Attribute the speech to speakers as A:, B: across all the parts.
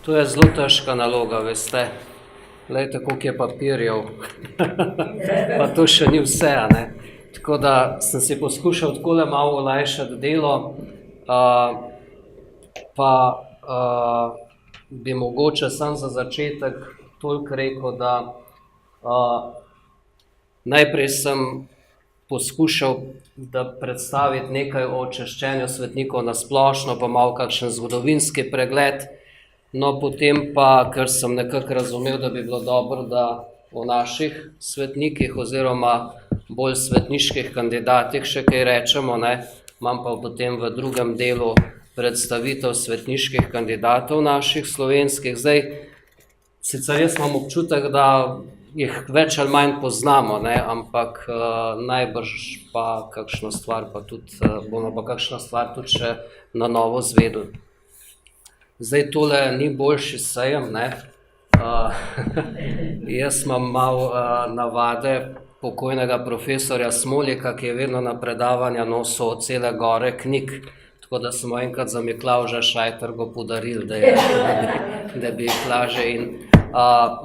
A: To je zelo težka naloga, veste. Glejte, koliko je papirjev, pa to še ni vse, ne. Tako da sem si poskušal takole malo olajšati delo, pa bi mogoče sam za začetek toliko rekel, da najprej sem poskušal predstaviti nekaj o češčenju svetnikov na splošno, pa malo kakšen zgodovinski pregled. No, potem pa, ker sem nekako razumel, da bi bilo dobro, da o naših svetnikih oziroma bolj svetniških kandidatih še kaj rečemo, ne. Imam pa potem v drugem delu predstavitev svetniških kandidatov naših slovenskih. Zdaj, sicer jaz imam občutek, da jih več ali manj poznamo, ne, ampak najbrž pa kakšno stvar pa tudi, bomo pa kakšno stvar tudi še na novo zvedeli. Zdaj, tole ni boljši sejem, ne. Jaz imam malo navade pokojnega profesorja Smolika, ki je vedno na predavanja nosil cele gore knjig, tako da smo enkrat za Miklavža Šajtrgo podarili, da bi jih laže in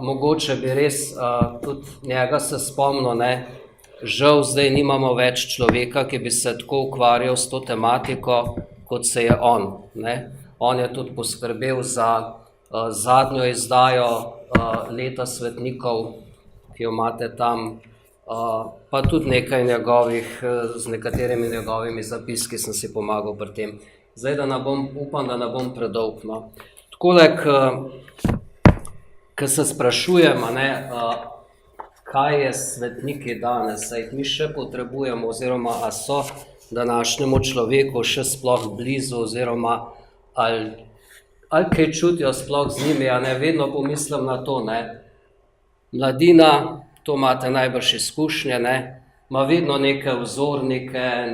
A: mogoče bi res tudi njega se spomnil, ne. Žal zdaj nimamo več človeka, ki bi se tako ukvarjal s to tematiko, kot se je on, ne. On je tudi poskrbel za zadnjo izdajo Leta svetnikov, ki jo imate tam, pa tudi nekaj njegovih, z nekaterimi njegovimi zapiski sem si pomagal pri tem. Zdaj, upam, da ne bom predolg, no. Takole, ko se sprašujemo, ne, kaj je svetniki danes, a jih mi še potrebujemo, oziroma a so današnjemu človeku še sploh blizu, oziroma ali kaj čutijo sploh z njimi, a ne, vedno pomislim na to, ne. Mladina, to imate najbrž izkušnje, ne, ima vedno neke vzornike,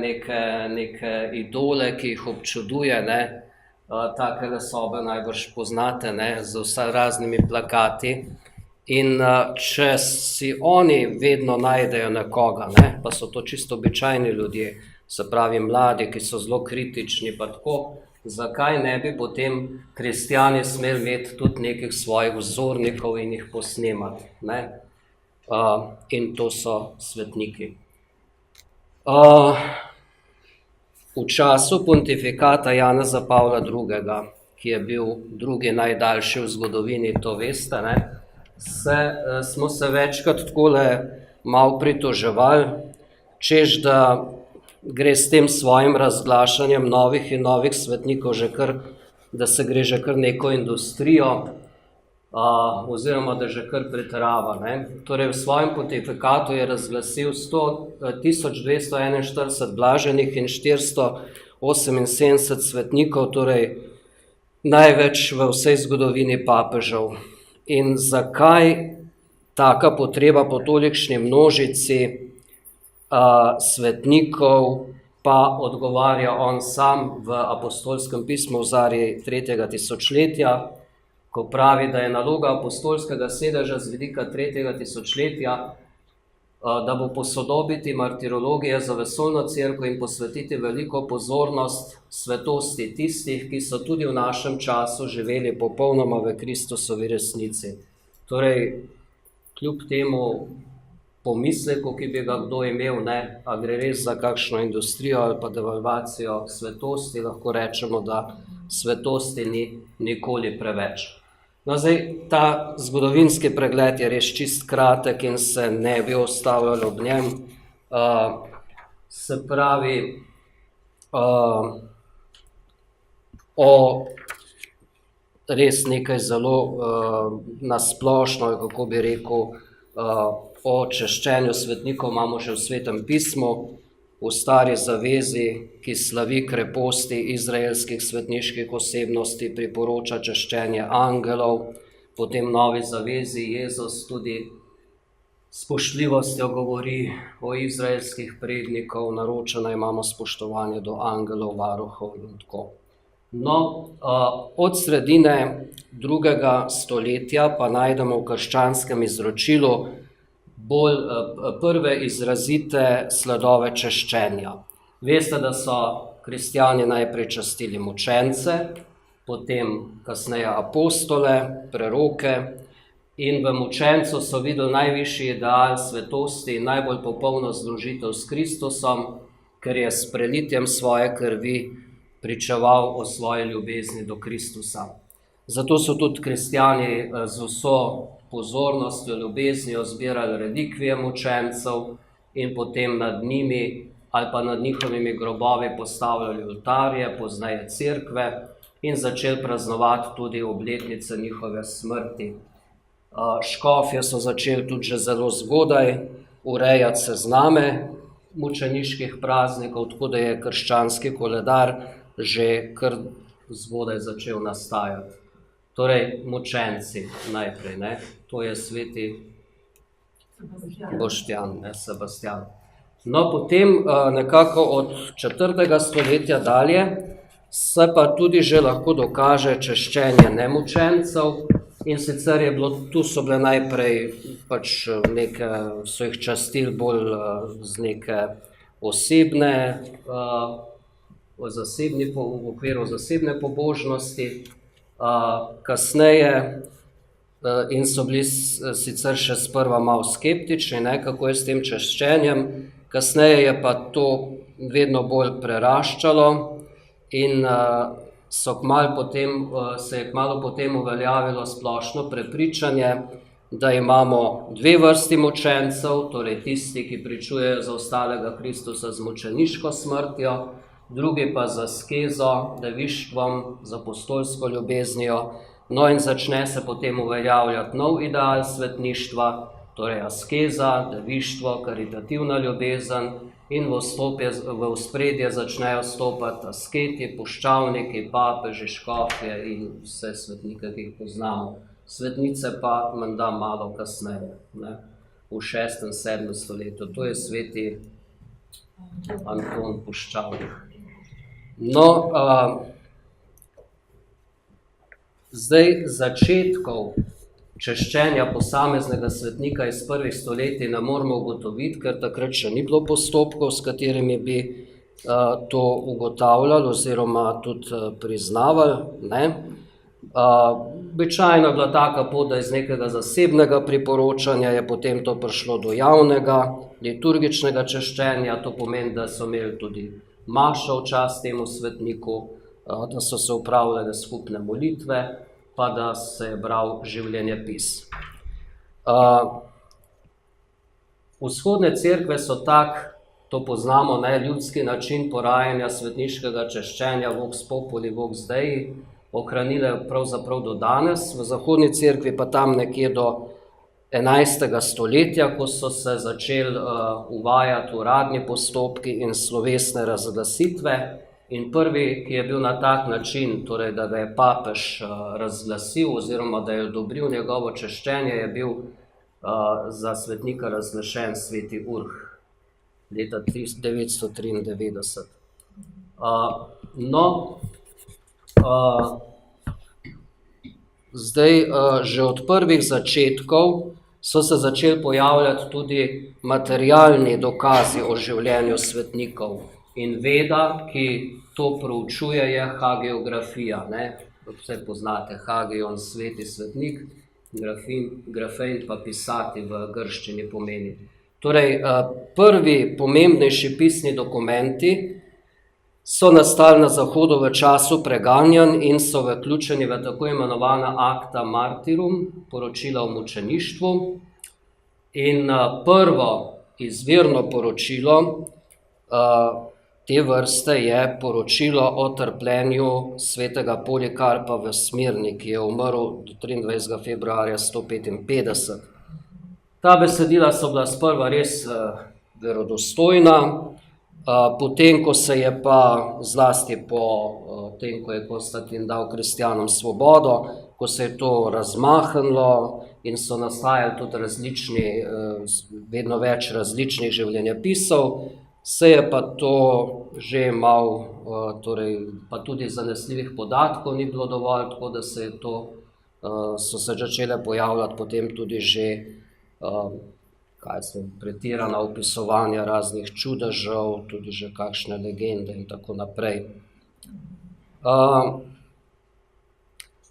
A: neke idole, ki jih občuduje, ne. Takele sobe najbrž poznate, ne, z vsaj raznimi plakati. In če si oni vedno najdejo nekoga, ne, pa so to čisto običajni ljudje, se pravi mladi, ki so zelo kritični, pa tako, zakaj ne bi potem kristjani smeli imeti tudi nekih svojih vzornikov in jih posnemati, ne? In to so svetniki. V času pontifikata Janeza Pavla II., ki je bil drugi najdaljši v zgodovini, to veste, ne? Smo se večkrat takole malo pritoževali, češ da gre s tem svojim razglašanjem novih in novih svetnikov da se gre že kar neko industrijo, oziroma da že kar pretirava, ne. Torej, v svojem pontifikatu je razglasil 1241 blaženih in 478 svetnikov, torej največ v vsej zgodovini papežev. In zakaj taka potreba po tolikšni množici svetnikov, pa odgovarja on sam v apostolskem pismu v Zarji 3. tisočletja, ko pravi, da je naloga apostolskega sedeža z vidika 3. tisočletja, da bo posodobiti martirologije za vesoljno cerkev in posvetiti veliko pozornost svetosti tistih, ki so tudi v našem času živeli popolnoma v Kristusovi resnici. Torej, kljub temu pomisleku, ki bi ga kdo imel, ne, a gre res za kakšno industrijo ali pa devalvacijo svetosti, lahko rečemo, da svetosti ni nikoli preveč. No, zdaj, ta zgodovinski pregled je res čist kratek in se ne bi ustavljal ob njem. Se pravi, o res nekaj zelo nasplošno, kako bi rekel, o češčenju svetnikov imamo že v Svetem pismu, v Stari zavezi, ki slavi kreposti izraelskih svetniških osebnosti, priporoča češčenje angelov, potem Novi zavezi Jezus tudi spoštljivostjo govori o izraelskih prednikov, naročeno imamo spoštovanje do angelov, varuhov in tako. No, od sredine 2. stoletja pa najdemo v krščanskem izročilu bolj prve izrazite sledove češčenja. Veste, da so kristjani najprej častili mučence, potem kasneje apostole, preroke, in v mučencu so videli najvišji ideal svetosti in najbolj popolno združitev s Kristusom, ker je s prelitjem svoje krvi pričeval o svoji ljubezni do Kristusa. Zato so tudi kristjani z vso pozornostjo, ljubeznijo zbirali relikvije mučencev in potem nad njimi ali pa nad njihovimi grobovi postavljali oltarje, pozneje cerkve in začeli praznovati tudi obletnice njihove smrti. Škofje so začeli tudi že zelo zgodaj urejati sezname mučeniških praznikov, tako da je krščanski koledar že kar zgodaj začel nastajati. Torej, mučenci najprej, ne? To je sveti Boštjan, ne, Sebastijan. No, potem nekako od 4. stoletja dalje se pa tudi že lahko dokaže češčenje nemučencev, in sicer je bilo, tu so bile najprej pač neke, so jih častili bolj z neke osebne, v okviru zasebne pobožnosti, kasneje in so bili sicer še sprva malo skeptični, ne, kako je s tem češčenjem, kasneje je pa to vedno bolj preraščalo in se je kmalu potem uveljavilo splošno prepričanje, da imamo dve vrsti mučencev, torej tisti, ki pričujejo za ostalega Kristusa z mučeniško smrtjo, drugi pa z askezo, devištvom, z apostolsko ljubeznijo. No in začne se potem uveljavljati nov ideal svetništva, torej askeza, devištvo, karitativna ljubezen, in v ospredje začnejo stopati asketi, puščavniki, papeži, škofje in vse svetnike, ki jih poznamo. Svetnice pa menda malo kasneje, ne, v 6. in 7. stoletju. To je sveti Anton Puščavnik. No, zdaj začetkov češčenja posameznega svetnika iz prvih stoletij ne moramo ugotoviti, ker takrat še ni bilo postopkov, s katerimi bi to ugotavljali oziroma tudi priznavali, ne. Običajno je bila taka pot, da iz nekega zasebnega priporočanja je potem to prišlo do javnega, liturgičnega češčenja, to pomeni, da so imeli tudi mašo v čast temu svetniku, da so se opravljale skupne molitve, pa da se je bral življenjepis. Vzhodne cerkve so tak, to poznamo, ne, ljudski način porajanja svetniškega češčenja vox populi, vox dei, ohranile pravzaprav do danes, v zahodni cerkvi pa tam nekje do 11. stoletja, ko so se začeli uvajati uradni postopki in slovesne razglasitve. In prvi, ki je bil na tak način, torej da ga je papež razglasil oziroma da je odobril njegovo češčenje, je bil za svetnika razglašen sveti Urh leta 993. Zdaj, že od prvih začetkov so se začeli pojavljati tudi materialni dokazi o življenju svetnikov. In veda, ki to proučuje, je hagiografija, ne? Vse poznate, hagion, sveti svetnik, grafein pa pisati v grščini pomeni. Torej, prvi pomembnejši pisni dokumenti so nastali na Zahodu v času preganjanj in so vključeni v tako imenovana acta martyrum, poročila o mučeništvu. In prvo izvirno poročilo te vrste je poročilo o trpljenju svetega Polikarpa v Smirni, ki je umrl 23. februarja 155. Ta besedila so bila sprva res verodostojna, potem, ko se je pa, zlasti po tem, ko je Konstantin dal kristjanom svobodo, ko se je to razmahnilo in so nastajali tudi vedno več različnih življenjepisov, se je pa to že malo, torej pa tudi zanesljivih podatkov ni bilo dovolj, tako da so se začele pojavljati potem tudi že pretirana opisovanja raznih čudežev, tudi že kakšne legende in tako naprej.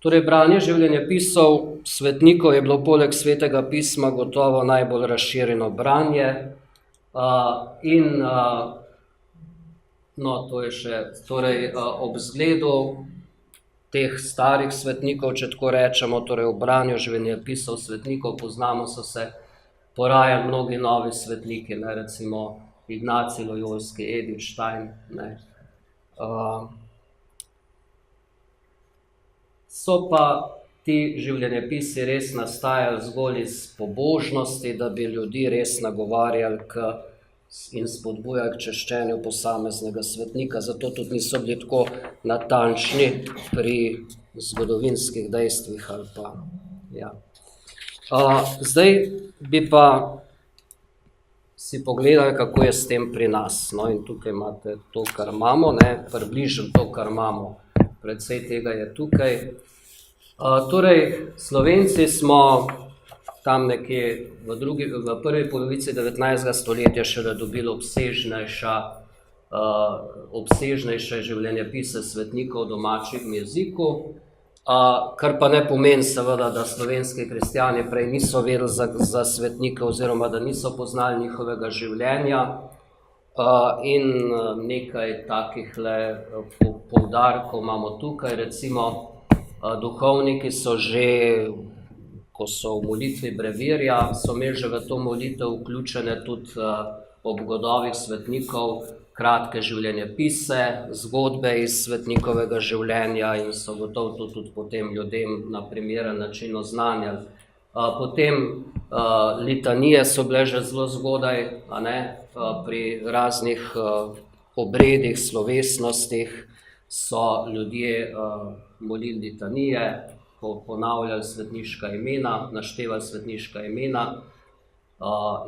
A: Torej, branje življenjepisov svetnikov je bilo poleg Svetega pisma gotovo najbolj razširjeno branje to je še, torej ob zgledu teh starih svetnikov, če tako rečemo, torej v branju življenjepisov svetnikov poznamo, so se porajali mnogi novi svetniki, ne, recimo Ignacij Lojolski, Edith Stein, ne. So pa ti življenjepisi res nastajali zgolj iz pobožnosti, da bi ljudi res nagovarjali in spodbujali k češčenju posameznega svetnika, zato tudi niso bili tako natančni pri zgodovinskih dejstvih ali pa, ja. Zdaj bi pa si pogledali, kako je s tem pri nas. No, in tukaj imate to, kar imamo, ne, približno to, kar imamo. Precej tega je tukaj. Torej, Slovenci smo tam nekje v prvi polovici 19. stoletja šele dobili obsežnejše življenjepise svetnikov v domačem jeziku, kar pa ne pomeni seveda, da slovenski kristjani prej niso vedeli za svetnike oziroma da niso poznali njihovega življenja. In nekaj takih poudarkov imamo tukaj, recimo duhovniki so že, ko so v molitvi brevirja, so imeli že v to molitev vključene tudi ob godovih svetnikov kratke življenjepise, zgodbe iz svetnikovega življenja in so gotovo tudi potem ljudem na primeren način oznanjali. Potem litanije so bile že zelo zgodaj, a ne, pri raznih obredih, slovesnostih so ljudje molili litanije, ponavljali svetniška imena, naštevali svetniška imena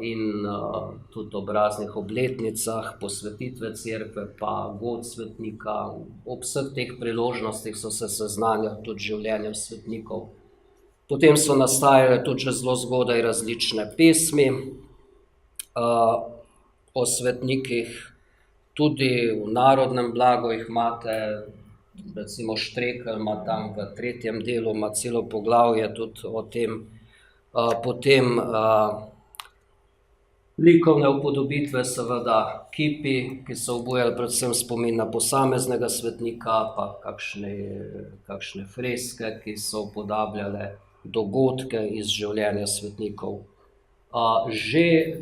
A: in tudi ob raznih obletnicah, posvetitve cerkve, pa god svetnika. Ob vseh teh priložnostih so se seznanjali tudi življenjem svetnikov. Potem so nastajale tudi že zelo zgodaj različne pesmi o svetnikih, tudi v Narodnem blagu jih imate, recimo Štrekelj ima tam v 3. delu, ima celo poglavje tudi o tem. Potem likovne upodobitve, seveda kipi, ki so obujali predvsem spomin na posameznega svetnika, pa kakšne freske, ki so upodabljale dogodke iz življenja svetnikov.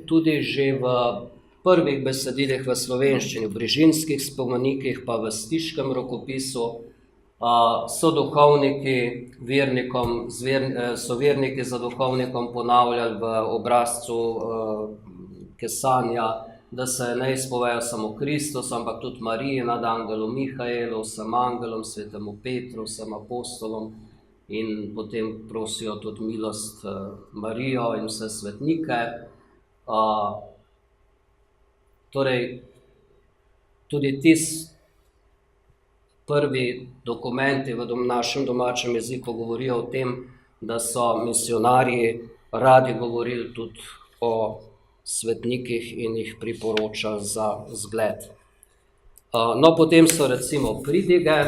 A: Tudi že v prvih besedilih v slovenščini, v Brižinskih spomenikih, pa v Stiškem rokopisu so verniki za duhovnikom ponavljali v obrazcu kesanja, da se ne izpovejo samo Kristus, ampak tudi Mariji nad angelom Mihaelom, vsem angelom, svetemu Petru, vsem apostolom, in potem prosijo tudi milost Marijo in vse svetnike. Torej, tudi tisti prvi dokumenti v našem domačem jeziku govorijo o tem, da so misionarji radi govorili tudi o svetnikih in jih priporočali za zgled. No, potem so recimo pridige.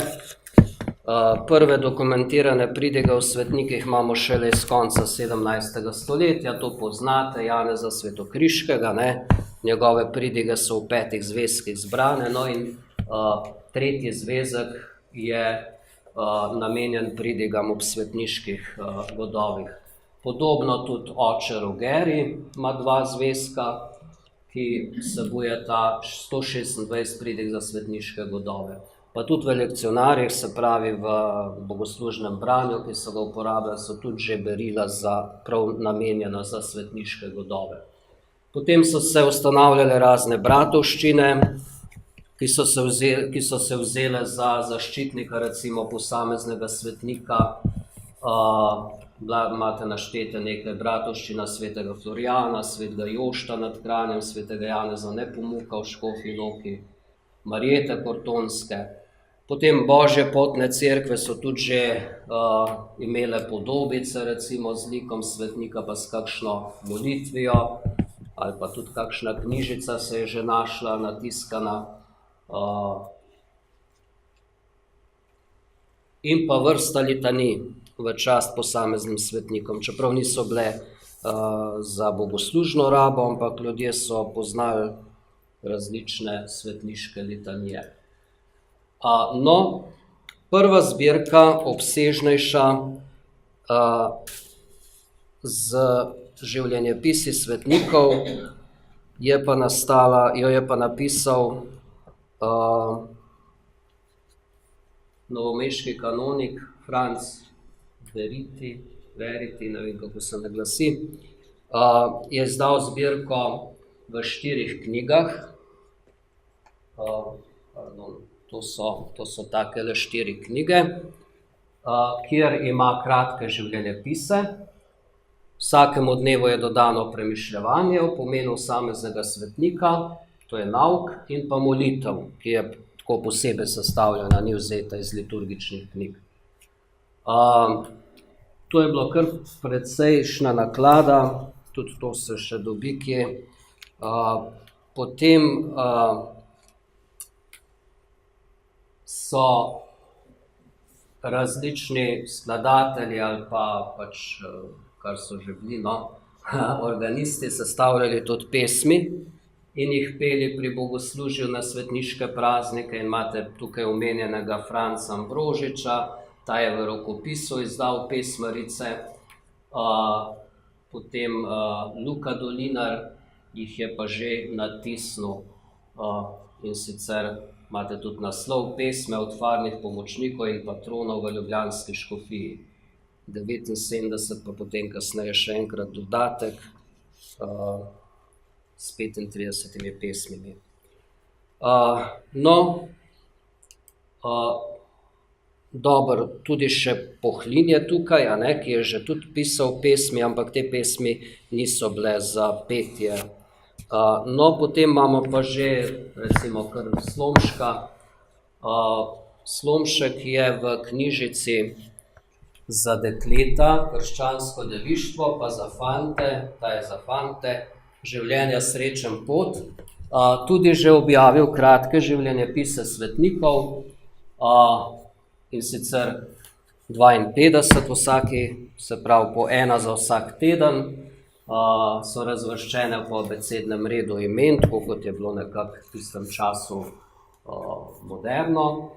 A: Prve dokumentirane pridige o svetnikih imamo šele iz konca 17. stoletja, to poznate, Janeza Svetokriškega, ne? Njegove pridige so v 5 zvezkih zbrane, no in 3. zvezek je namenjen pridigam ob svetniških godovih. Podobno tudi oče Rogeri ima 2 zvezka, ki vsebujeta 126 pridig za svetniške godove. Pa tudi v lekcionarjih, se pravi v bogoslužnem branju, ki so ga uporabljali, so tudi že berila prav namenjena za svetniške godove. Potem so se ustanavljale razne bratovščine, ki so se vzele za zaščitnika recimo posameznega svetnika. Imate naštete nekaj bratovščina svetega Florijana, svetega Jošta nad Kranjem, svetega Janeza Nepomuka v Škofji Loki, Marjete Kortonske. Potem Božje potne cerkve so tudi že imele podobice, recimo z likom svetnika, pa s kakšno molitvijo, ali pa tudi kakšna knjižica se je že našla natiskana. in pa vrsta litanij v čast posameznim svetnikom, čeprav niso bile za bogoslužno rabo, ampak ljudje so poznali različne svetniške litanije. No, prva zbirka, obsežnejša, z življenjepisi svetnikov, jo je pa napisal novomeški kanonik Franc Verity, ne vem, kako se naglasi, je izdal zbirko v 4 knjigah. To so takele 4 knjige, kjer ima kratke življenjepise. Vsakemu dnevu je dodano premišljevanje o pomenu sameznega svetnika, to je nauk, in pa molitev, ki je tako posebej sestavljena, ni vzeta iz liturgičnih knjig. To je bilo kar precejšnja naklada, tudi to se še dobi kje. Potem so različni skladatelji ali pa pač, kar so že bili, organisti, sestavljali tudi pesmi in jih peli pri bogoslužju na svetniške praznike. In imate tukaj omenjenega Franca Ambrožiča, ta je v rokopisu izdal pesmarice, potem Luka Dolinar jih je pa že natisnil, in sicer imate tudi naslov Pesme od farnih pomočnikov in patronov v ljubljanski škofiji, 79, pa potem kasneje še enkrat dodatek s 35 pesmimi. Dobro, tudi še Pohlin je tukaj, ki je že tudi pisal pesmi, ampak te pesmi niso bile za petje. Potem imamo pa že, recimo, kar Slomška. Slomšek je v knjižici za dekleta, krščansko devištvo, pa za fante, ta je za fante, Življenja srečen pot, tudi že objavil kratke življenjepise svetnikov, in sicer 52 vsaki, se pravi po ena za vsak teden, so razvrščene po abecednem redu imen, tako kot je bilo nekako v tistem času moderno.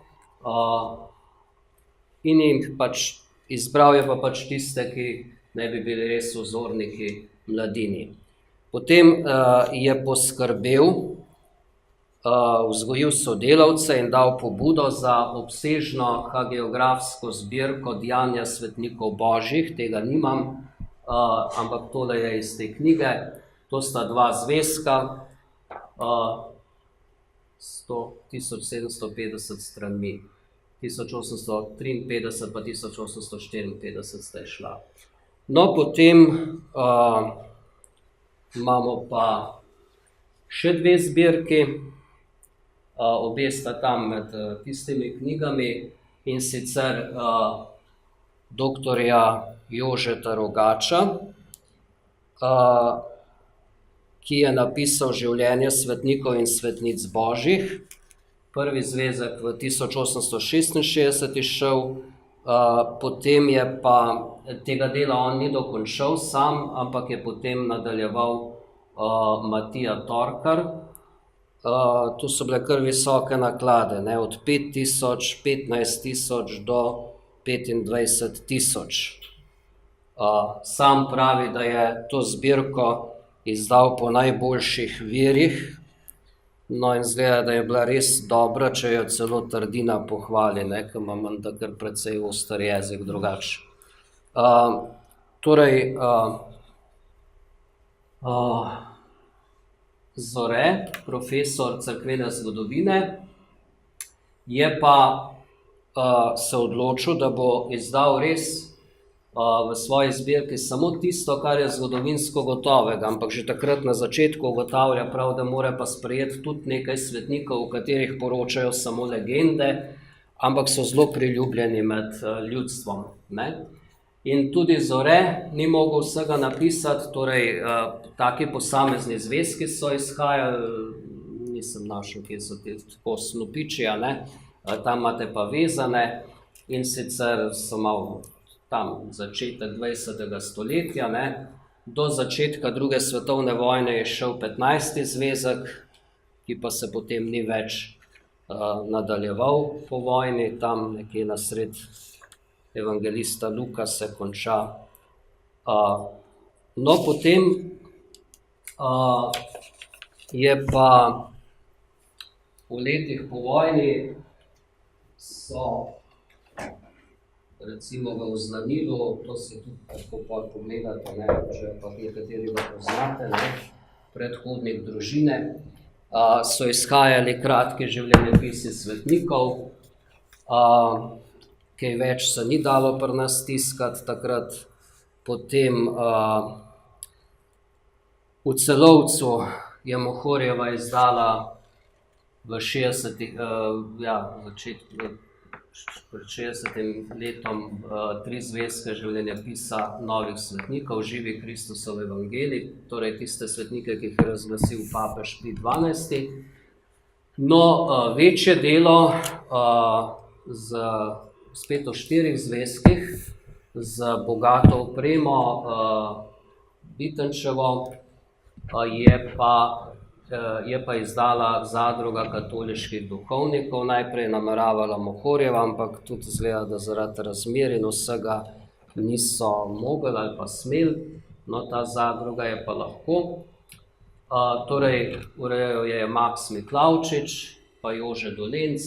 A: In jih pač izbral je pa pač tiste, ki ne bi bili res vzorniki mladini. Potem je poskrbel, vzgojil sodelavce in dal pobudo za obsežno hagiografsko zbirko Dejanja svetnikov božjih, tega nimam, ampak tole je iz te knjige. To sta 2 zvezka, 1750 stranmi, 1853 pa 1854 sta šla. Potem imamo pa še 2 zbirki, obe sta tam med tistimi knjigami, in sicer doktorja Jožeta Rogača, ki je napisal Življenje svetnikov in svetnic božjih. Prvi zvezek v 1866 izšel, potem je pa tega dela on ni dokončal sam, ampak je potem nadaljeval Matija Torkar. Tu so bile kar visoke naklade, od 5000, 15000 do 25 000. Sam pravi, da je to zbirko izdal po najboljših virih, in izgleda, da je bila res dobra, če jo celo Trdina pohvali, ker ima menda kar precej oster jezik drugače. Zore, profesor cerkvene zgodovine, je pa se odločil, da bo izdal res v svoji zbirki samo tisto, kar je zgodovinsko gotovega, ampak že takrat na začetku ugotavlja prav, da mora pa sprejeti tudi nekaj svetnikov, o katerih poročajo samo legende, ampak so zelo priljubljeni med ljudstvom. In tudi Zore ni mogel vsega napisati, torej taki posamezni zvezki so izhajali, nisem našel, kje so te tako snopiči, tam imate pa vezane, in sicer so malo tam začetek 20. stoletja, ne. Do začetka druge svetovne vojne je šel 15. zvezek, ki pa se potem ni več nadaljeval po vojni, tam nekje na sred evangelista Luka se konča. No, potem je pa v letih po vojni so recimo v Oznanilu, to si tudi lahko pogledate, ne, če pa nekateri ga poznate, ne, predhodnik družine, so izhajali kratki življenjepisi svetnikov, kaj več se ni dalo pri nas tiskati takrat. Potem v Celovcu je Mohorjeva izdala v 60. letom 3 zvezke življenjepisa novih svetnikov, živi Kristusov evangelij, torej tiste svetnike, ki jih je razglasil papež Pij XII. No, večje delo spet v 4 zvezkih, z bogato opremo, Bitenčevo, je pa izdala Zadruga katoliških duhovnikov, najprej nameravala Mohorjeva, ampak tudi izgleda, da zaradi razmer in vsega niso mogli ali pa smeli, no ta zadruga je pa lahko. Torej, urejal je Maks Miklavčič pa Jože Dolenc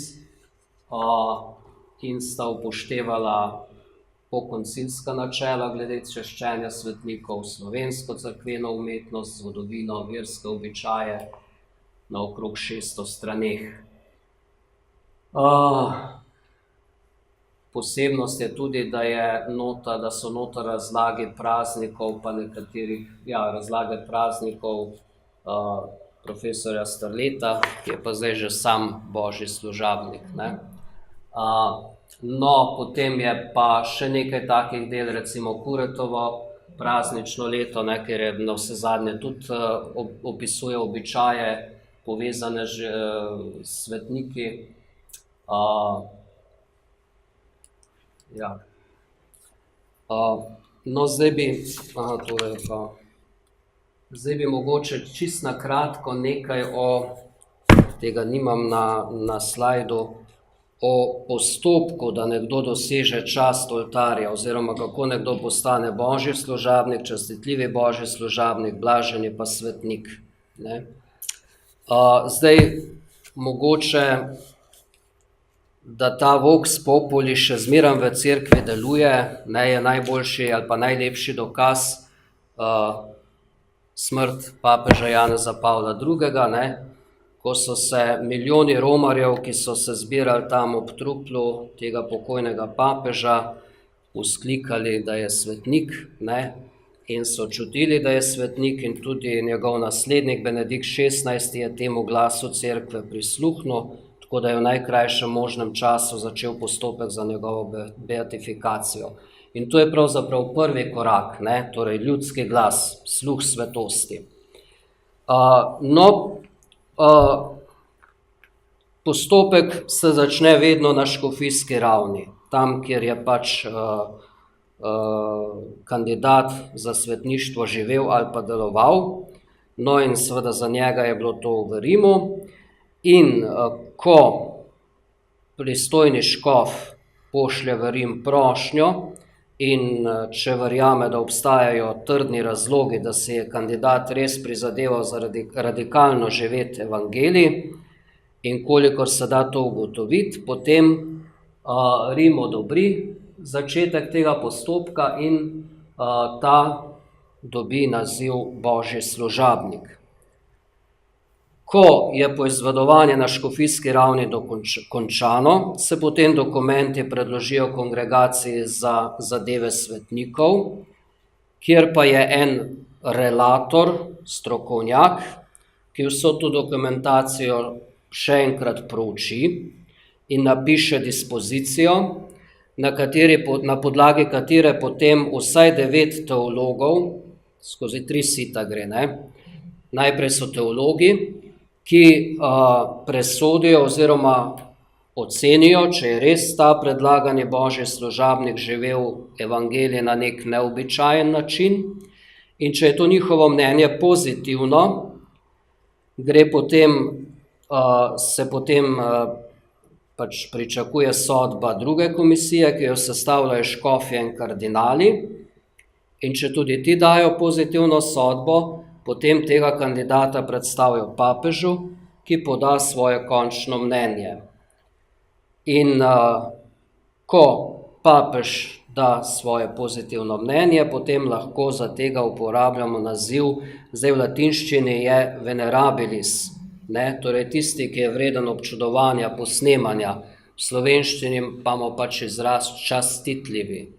A: in sta upoštevala pokoncilska načela glede češčenja svetnikov, slovensko cerkveno umetnost, zgodovino, verske običaje na okrog 600 straneh. Posebnost je tudi, da so nota razlage praznikov, pa nekaterih, razlage praznikov profesorja Strleta, ki je pa zdaj že sam božji služabnik, ne. No, potem je pa še nekaj takih del, recimo Kuretovo praznično leto, ne, ker je na vse zadnje tudi opisuje običaje povezane s svetniki. No, zdaj bi mogoče čisto na kratko nekaj tega nimam na slajdu, o postopku, da nekdo doseže čast oltarja, oziroma kako nekdo postane božji služabnik, častitljivi božji služabnik, blaženi pa svetnik, ne. Zdaj, mogoče, da ta vox populi še zmeraj v cerkvi deluje, ne, je najboljši ali pa najlepši dokaz smrt papeža Janeza Pavla II., ne, ko so se milijoni romarjev, ki so se zbirali tam ob truplu tega pokojnega papeža, vzklikali, da je svetnik, ne, in so čutili, da je svetnik, in tudi njegov naslednik Benedikt XVI je temu glasu cerkve prisluhnil, tako da je v najkrajšem možnem času začel postopek za njegovo beatifikacijo. In to je pravzaprav prvi korak, ne, torej ljudski glas, sluh svetosti. Postopek se začne vedno na škofijski ravni, tam, kjer je pač kandidat za svetništvo živel ali pa deloval, no in seveda za njega je bilo to v Rimu, in ko pristojni škof pošlje v Rim prošnjo in če verjame, da obstajajo trdni razlogi, da se je kandidat res prizadeval radikalno živeti evangelij, in kolikor se da to ugotoviti, potem Rim odobri začetek tega postopka in ta dobi naziv božji služabnik. Ko je poizvedovanje na škofijski ravni končano, se potem dokumenti predložijo kongregaciji za zadeve svetnikov, kjer pa je en relator, strokovnjak, ki vso to dokumentacijo še enkrat prouči in napiše dispozicijo, na podlagi katere potem vsaj 9 teologov, skozi 3 sita gre, ne, najprej so teologi, ki presodijo oziroma ocenijo, če je res ta predlagani božji služabnik živel evangelije na nek neobičajen način in če je to njihovo mnenje pozitivno, se potem pač pričakuje sodba druge komisije, ki jo sestavljajo škofje in kardinali, in če tudi ti dajo pozitivno sodbo, potem tega kandidata predstavijo papežu, ki poda svoje končno mnenje. In ko papež da svoje pozitivno mnenje, potem lahko za tega uporabljamo naziv, zdaj v latinščini je venerabilis, torej tisti, ki je vreden občudovanja, posnemanja, v slovenščini pa imamo pač izraz častitljivi,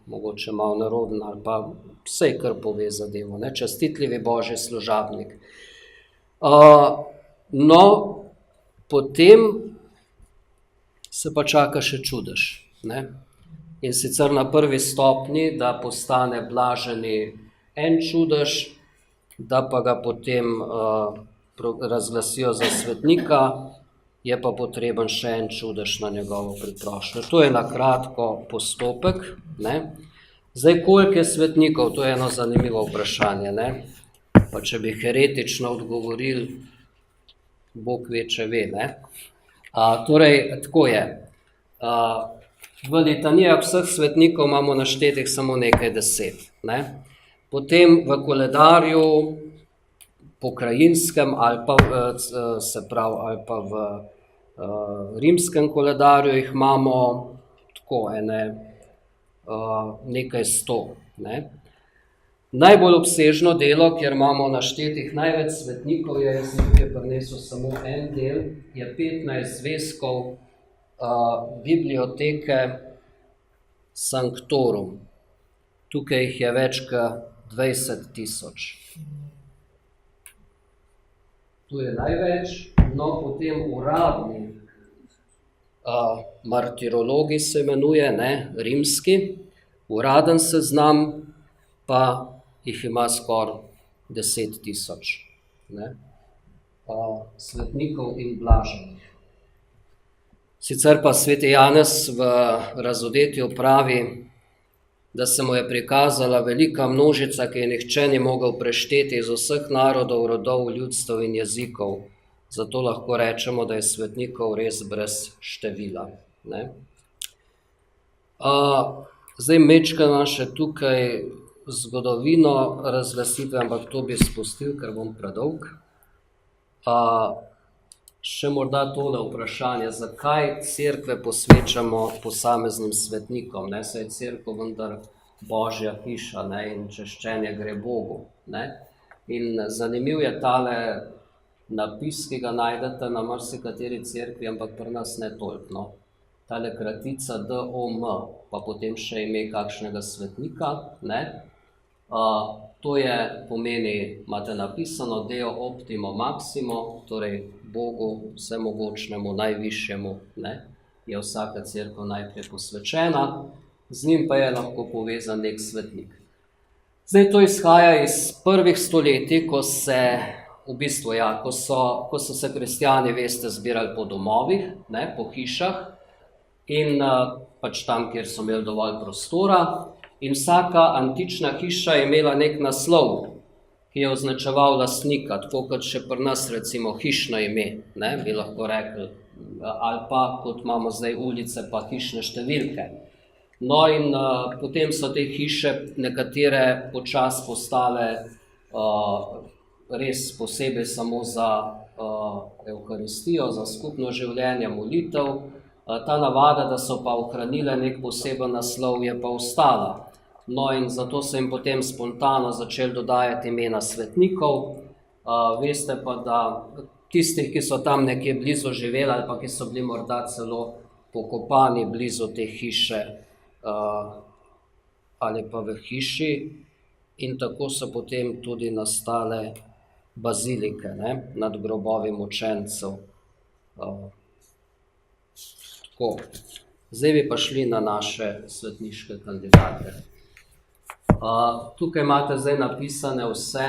A: mogoče malo naroden ali pa vsej kar pove zadevo, častitljivi božji služabnik. No, potem se pa čaka še čudež, in sicer na prvi stopni, da postane blaženi en čudež, da pa ga potem razglasijo za svetnika, je pa potreben še en čudež na njegovo priprošnjo. To je na kratko postopek. Zdaj, koliko je svetnikov, to je eno zanimivo vprašanje. Pa če bi heretično odgovorili, Bog ve, če ve. Torej, tako je. V litanijah vseh svetnikov imamo naštetih samo nekaj 10. Potem v koledarju pokrajinskem ali pa v rimskem koledarju jih imamo tako nekaj 100. Najbolj obsežno delo, kjer imamo naštetih največ svetnikov, jaz nekaj prinesel samo en del, je 15 zvezkov biblioteke Sanctorum. Tukaj jih je več kot 20 000. Tu je največ, no potem uradni martirologi se imenuje, rimski, uraden seznam pa jih ima skoraj 10 000 svetnikov in blaženih. Sicer pa sveti Janez v razodetju pravi, da se mu je prikazala velika množica, ki je nihče ni mogel prešteti iz vseh narodov, rodov, ljudstev in jezikov. Zato lahko rečemo, da je svetnikov res brez števila. Zdaj mečkam še tukaj zgodovino razglasitve, ampak to bi spustil, ker bom predolg. Še morda tole vprašanje, zakaj cerkve posvečamo posameznim svetnikom, saj je cerkev vendar božja hiša in češčenje gre Bogu. In zanimiv je tale napis, ki ga najdete na marsikateri cerkvi, ampak pri nas ne toliko. Tale kratica DOM, pa potem še ime kakšnega svetnika. To pomeni, imate napisano Deo Optimo Maximo, torej Bogu vsemogočnemu, najvišjemu, je vsaka cerkev najprej posvečena, z njim pa je lahko povezan nek svetnik. Zdaj to izhaja iz prvih stoletij, ko so se kristjani, veste, zbirali po domovih, po hišah in pač tam, kjer so imeli dovolj prostora. In vsaka antična hiša je imela nek naslov, ki je označeval lastnika, tako kot še pri nas recimo hišno ime, bi lahko rekli, ali pa kot imamo zdaj ulice pa hišne številke. No in potem so te hiše nekatere počasi postale res posebej samo za Evharistijo, za skupno življenje, molitev. Ta navada, da so pa ohranile nek poseben naslov, je pa ostala. No in zato so jim potem spontano začeli dodajati imena svetnikov. Veste pa, da tistih, ki so tam nekje blizu živeli ali pa ki so bili morda celo pokopani blizu te hiše ali pa v hiši, in tako so potem tudi nastale bazilike nad grobovi mučencev. Tako. Zdaj bi pa šli na naše svetniške kandidate. Tukaj imate zdaj napisane vse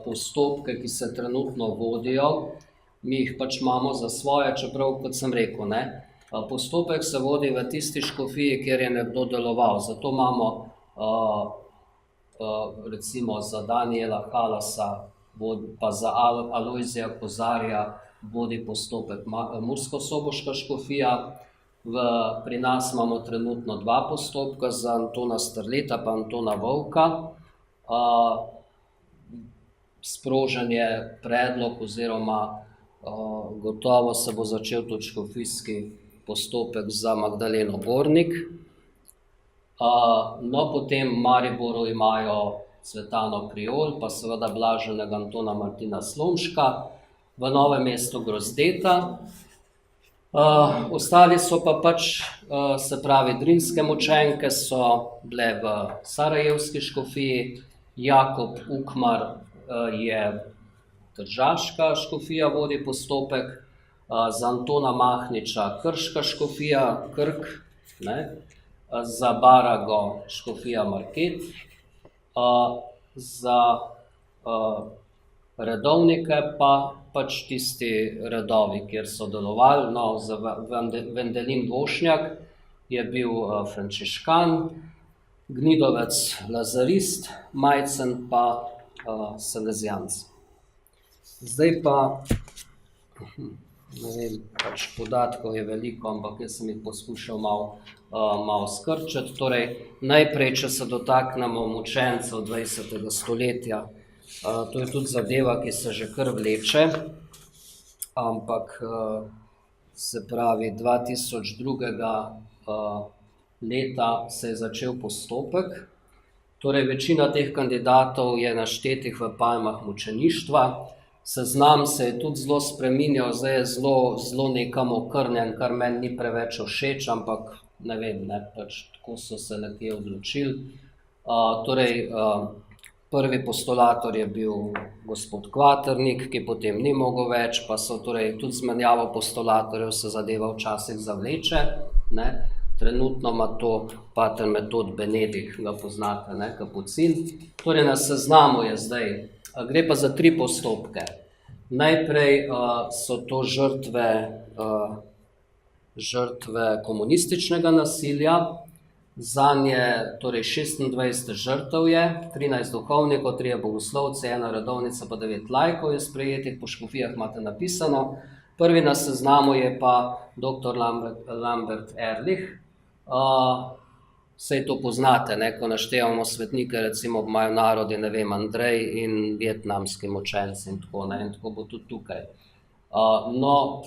A: postopke, ki se trenutno vodijo. mi jih pač imamo za svoje, čeprav, kot sem rekel, ne, postopek se vodi v tisti škofiji, kjer je nekdo deloval. Zato imamo recimo za Daniela Halasa, pa za Alojzija Kozarja vodi postopek Murskosoboška škofija. Pri nas imamo trenutno 2 postopka, za Antona Strleta pa Antona Vovka. Sprožen je predlog oziroma gotovo se bo začel tudi škofijski postopek za Magdaleno Bornik. No, potem v Mariboru imajo Cvetano Priol, pa seveda blaženega Antona Martina Slomška, v Novem mestu Grozdeta. Ostali so pa pač, se pravi, drinske mučenke so bile v sarajevski škofiji, Jakob Ukmar je tržaška škofija, vodi postopek, za Antona Mahniča krška škofija, Krk, ne, za Barago škofija Market, za redovnike pa pač tisti redovi, kjer so delovali. No, za Vendelin Vošnjak je bil frančiškan, Gnidovec lazarist, Majcen pa salezijanc. Zdaj pa, ne vem, pač podatkov je veliko, ampak jaz sem jih poskušal malo skrčiti. Torej, najprej, če se dotaknemo mučencev 20. stoletja, to je tudi zadeva, ki se že kar vleče, ampak se pravi 2002. Leta se je začel postopek. Torej, večina teh kandidatov je naštetih v palmah mučeništva. Seznam se je tudi zelo spreminjal, zdaj je zelo nekam okrnjen, kar meni ni preveč všeč, ampak ne vem, ne, pač tako so se nekje odločili. Torej, prvi postulator je bil gospod Kvaternik, ki potem ni mogel več, pa so torej tudi z menjavo postulatorjev se zadeva včasih zavleče, ne. Trenutno ima to pater Metod Benedik, ga poznate, ne, kapucin. Torej, na seznamu je zdaj, gre pa za 3 postopke. Najprej so to žrtve komunističnega nasilja, zanje torej 26 žrtev je, 13 duhovnikov, 3 bogoslovci, 1 redovnica pa 9 laikov je sprejetih, po škofijah imate napisano. Prvi na seznamu je pa dr. Lambert Ehrlich. Saj to poznate, ne, ko naštevamo svetnike, recimo imajo narodi, ne vem, Andrej in vietnamski mučenci in tako, ne, in tako bo tudi tukaj. No,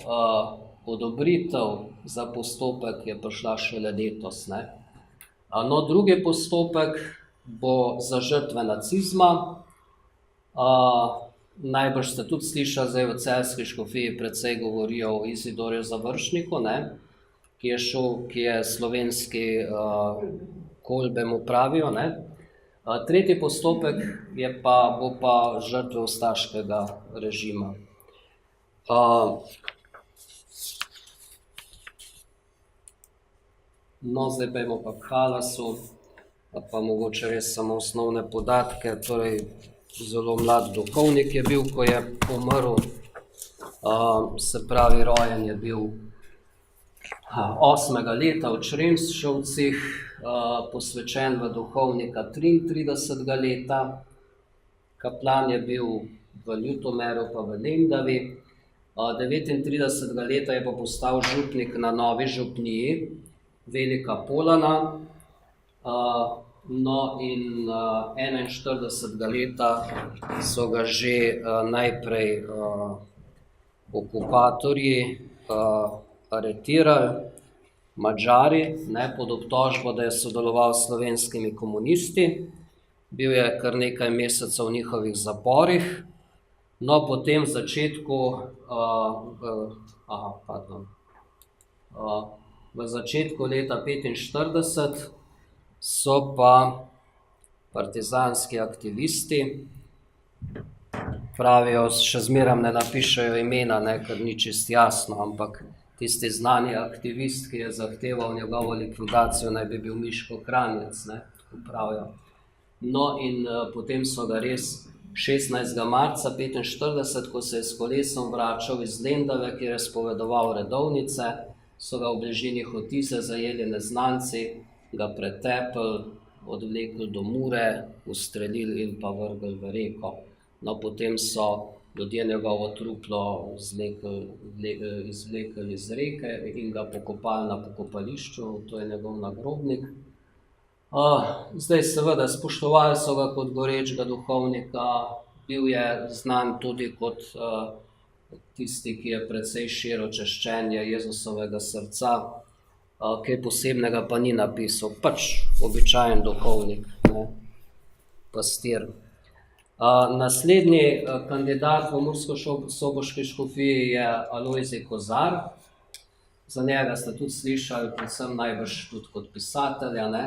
A: odobritev za postopek je prišla šele letos, ne. No, drugi postopek bo za žrtve nacizma. Najbrž ste tudi slišali, zdaj v celjski škofiji precej govorijo o Izidorju Završniku, ne, ki je slovenski Kolbe mu pravijo, ne. Tretji postopek bo pa žrtve ustaškega režima. No, zdaj pojmo pa k Halasu, pa mogoče res samo osnovne podatke. Torej, zelo mlad duhovnik je bil, ko je umrl, se pravi, rojen je bil 8. leta v Čremšovcih, posvečen v duhovnika 33. leta, kaplan je bil v Ljutomeru pa v Lendavi, 39. leta je pa postal župnik na Novi župniji, Velika Polana, no in 41. leta so ga že najprej okupatorji aretirali, Madžari, ne, pod obtožbo, da je sodeloval s slovenskimi komunisti. Bil je kar nekaj mesecev v njihovih zaporih. No, potem v začetku, v začetku leta 1945 so pa partizanski aktivisti, pravijo, še zmeraj ne napišejo imena, ne, ker ni čisto jasno, ampak tisti znani aktivist, ki je zahteval njegovo likvidacijo, naj bi bil Miško Kranjec, ne, tako pravijo. No, in potem so ga res 16. marca 1945, ko se je s kolesom vračal iz Lendave, kjer je spovedoval redovnice, so ga v bližini Hotize zajeli neznanci, ga pretepli, odvlekli do Mure, ustrelili in pa vrgli v reko. No, potem so ljudje njegovo truplo izvlekli iz reke in ga pokopali na pokopališču, to je njegov nagrobnik. Zdaj seveda spoštovali so ga kot gorečega duhovnika, bil je znan tudi kot tisti, ki je precej širil čaščenje Jezusovega srca, kaj posebnega pa ni napisal, pač običajen duhovnik, ne, pastir. Naslednji kandidat v murskosoboški škofiji je Alojzij Kozar. Za njega ste tudi slišali, predvsem najbrž tudi kot pisatelja, ne.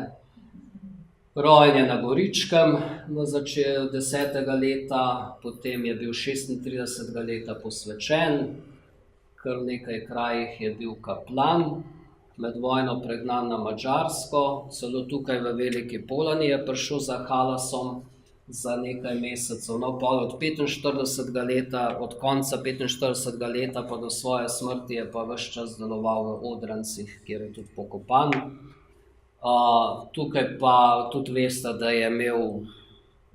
A: Rojen je na Goričkem na začetku 10. leta, potem je bil 36. leta posvečen, kar v nekaj krajih je bil kaplan, med vojno pregnan na Madžarsko, celo tukaj v Veliki Polani je prišel za Halasom za nekaj mesecev. No, pol od 45. leta, od konca 45. leta pa do svoje smrti je pa ves čas deloval v Odrancih, kjer je tudi pokopan. Tukaj pa tudi veste, da je imel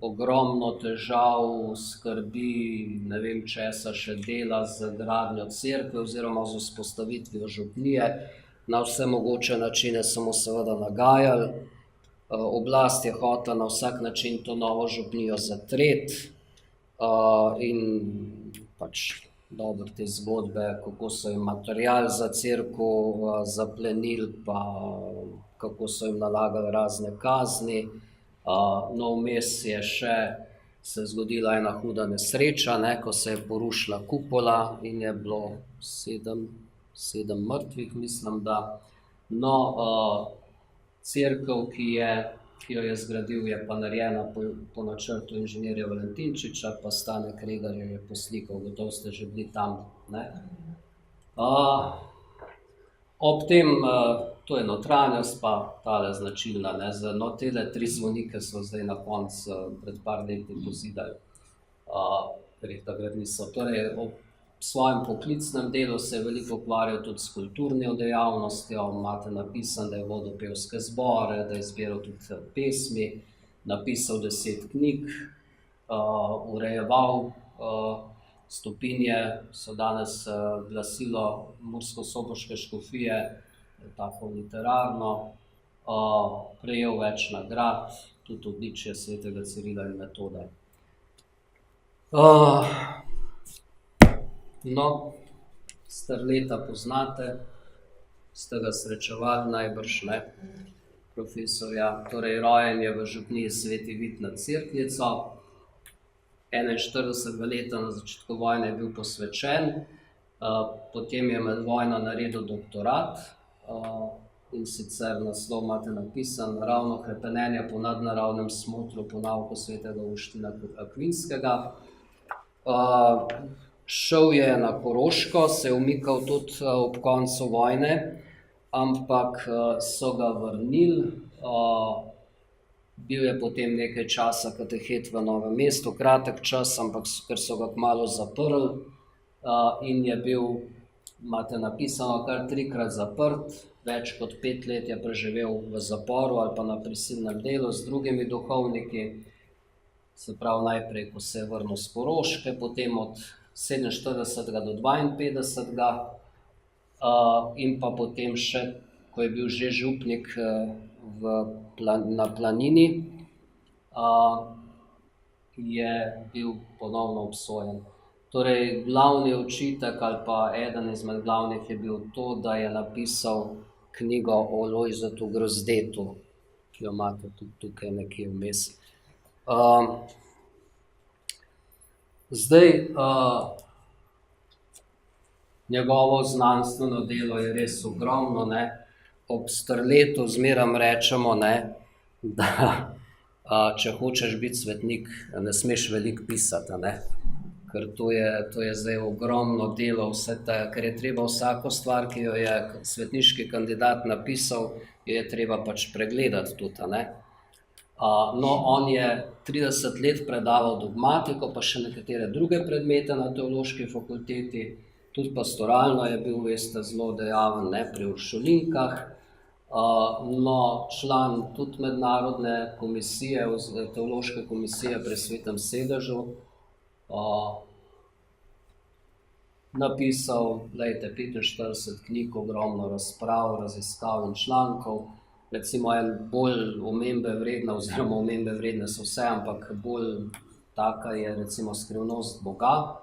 A: ogromno težav, skrbi, ne vem česa še dela z gradnjo cerkve oziroma z vzpostavitvijo župnije. Na vse mogoče načine so mu seveda nagajali. Oblast je hotela na vsak način to novo župnijo zatreti in pač dobro te zgodbe, kako so jim material za cerkev zaplenili, pa kako so jim nalagali razne kazni. No, vmes je še se zgodila ena huda nesreča, ne, ko se je porušila kupola in je bilo sedem mrtvih, mislim, da. No, cerkev, ki jo je zgradil, je pa narejena po načrtu inženirja Valentinčiča, pa Stane Kregar jo je poslikal, gotovo ste že bili tam, ne. Ob tem, to je notranjost, pa tale značilna, ne, no, tele 3 zvonike so zdaj na koncu pred par leti pozidali, ker jih takrat niso. Torej, ob svojem poklicnem delu se je veliko ukvarjal tudi s kulturno dejavnostjo, imate napisano, da je vodil pevske zbore, da je zbiral tudi pesmi, napisal 10 knjig, urejeval stopinje, so danes glasilo murskosoboške škofije, tako literarno, prejel več nagrad, tudi odličje svetega Cirila in Metoda. No, Strleta poznate, ste ga srečevali najbrž, ne, profesorja. Torej, rojen je v župniji Sveti Vid nad Cerknico, 41. leta na začetku vojne je bil posvečen, potem je med vojno naredil doktorat in sicer naslov imate napisan Ravno hrepenenje po nadnaravnem smotru po nauku svetega Avguština Akvinskega. Šel je na Koroško, se je umikal tudi ob koncu vojne, ampak so ga vrnili. Bil je potem nekaj časa katehet v Novem mestu, kratek čas, ampak ker so ga kmalu zaprli in je bil, imate napisano, kar 3-krat zaprt, več kot 5 let je preživel v zaporu ali pa na prisilnem delu z drugimi duhovniki. Se pravi, najprej, ko se je vrnil s Koroške, potem od 47. do 52. In pa potem še, ko je bil že župnik na Planini, je bil ponovno obsojen. Torej, glavni očitek ali pa eden izmed glavnih je bil to, da je napisal knjigo o Lojzetu Grozdetu, ki jo imate tudi tukaj nekje vmes. Zdaj, njegovo znanstveno delo je res ogromno, ne. Ob Strletu zmerom rečemo, ne, da če hočeš biti svetnik, ne smeš veliko pisati, ne. Ker to je zdaj ogromno delo, ker je treba vsako stvar, ki jo je svetniški kandidat napisal, jo je treba pač pregledati tudi, ne. No, on je 30 let predaval dogmatiko, pa še nekatere druge predmete na teološki fakulteti, tudi pastoralno je bil, veste, zelo dejaven, ne, pri uršulinkah. No, član tudi mednarodne komisije, teološke komisije pri Svetem sedežu, napisal, glejte, 45 knjig, ogromno razprav, raziskav in člankov. Recimo en bolj omembe vredna, oziroma omembe vredne so vse, ampak bolj taka je recimo Skrivnost Boga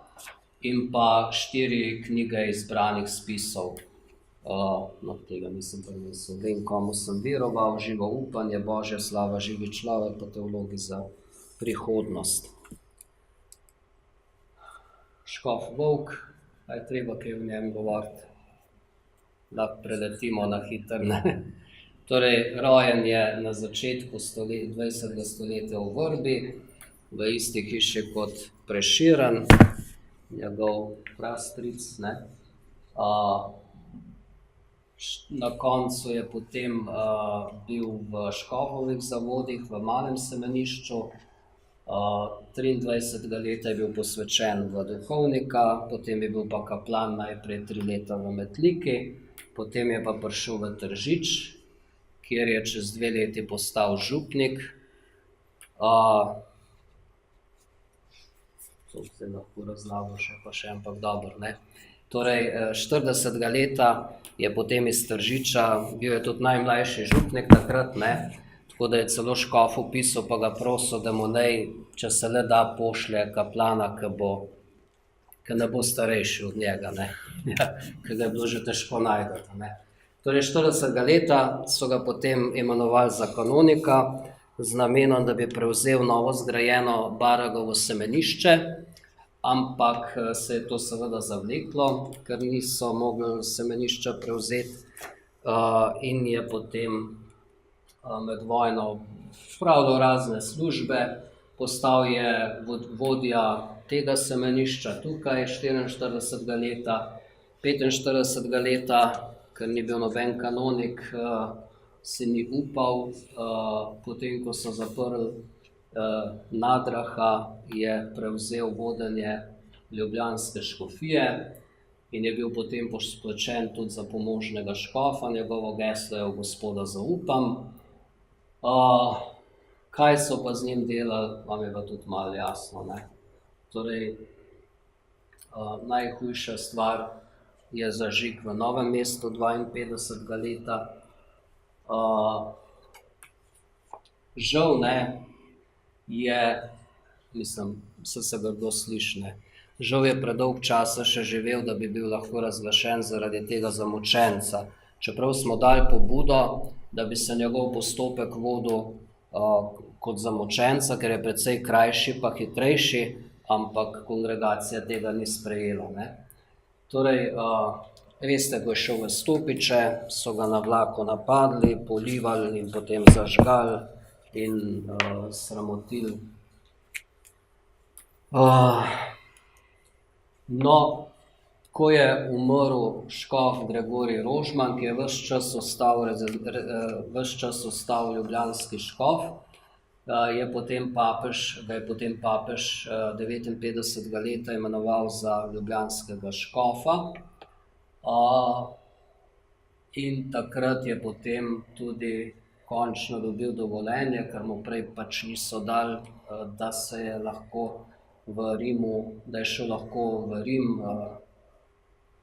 A: in pa 4 knjige izbranih spisov. No, tega nisem prinesel. Vem, komu sem veroval, Živo upanje, Božja slava, živi človek, pa teologi za prihodnost. Škof Volk, je treba kaj v njem govoriti, da preletimo na hitro, ne? Torej, rojen je na začetku 20. stoletja v Vrbi, v isti hiši kot Prešeren, njegov prastric, ne. Na koncu je potem bil v Škofovih zavodih, v Malem semenišču, 23. leta je bil posvečen v duhovnika, potem je bil pa kaplan najprej 3 leta v Metliki, potem je pa prišel v Tržič, kjer je čez 2 leti postal župnik. To se lahko razlago še, ampak dobro, ne. Torej, 40. leta je potem iz Tržiča, bil je tudi najmlajši župnik takrat, ne, tako da je celo škof opisal, pa ga prosil, da mu naj, če se le da, pošlje kaplana, ki ne bo starejši od njega, ne, ki ga je bilo že težko najti, ne. Torej, 40. leta so ga potem imenovali za kanonika z namenom, da bi prevzel novo zgrajeno Baragovo semenišče, ampak se je to seveda zavleklo, ker niso mogli semenišča prevzeti, in je potem med vojno spravljal razne službe, postal je vodja tega semenišča tukaj 44. leta, 45. leta, ker ni bil noben kanonik, si ni upal, potem ko so zaprli Nadraha, je prevzel vodenje ljubljanske škofije in je bil potem pospločen tudi za pomožnega škofa, njegovo geslo je v Gospoda zaupam. Kaj so pa z njim delali, vam je pa tudi malo jasno, ne. Torej, najhujša stvar je zažig v Novem mestu 52. leta. Žal, ne, je, mislim, se ga kdo sliši, ne, žal je predolg časa še živel, da bi bil lahko razglašen zaradi tega za mučenca. Čeprav smo dali pobudo, da bi se njegov postopek vodil kot za mučenca, ker je precej krajši pa hitrejši, ampak kongregacija tega ni sprejela, ne. Torej, veste, ko je šel v Stopiče, so ga na vlaku napadli, polivali in potem zažgali in sramotili. No, ko je umrl škof Gregorij Rožman, ki je ves čas ostal ljubljanski škof, ga je potem papež 59. leta imenoval za ljubljanskega škofa, in takrat je potem tudi končno dobil dovoljenje, ker mu prej pač niso dali, da se je lahko v Rimu, da je šel lahko v Rim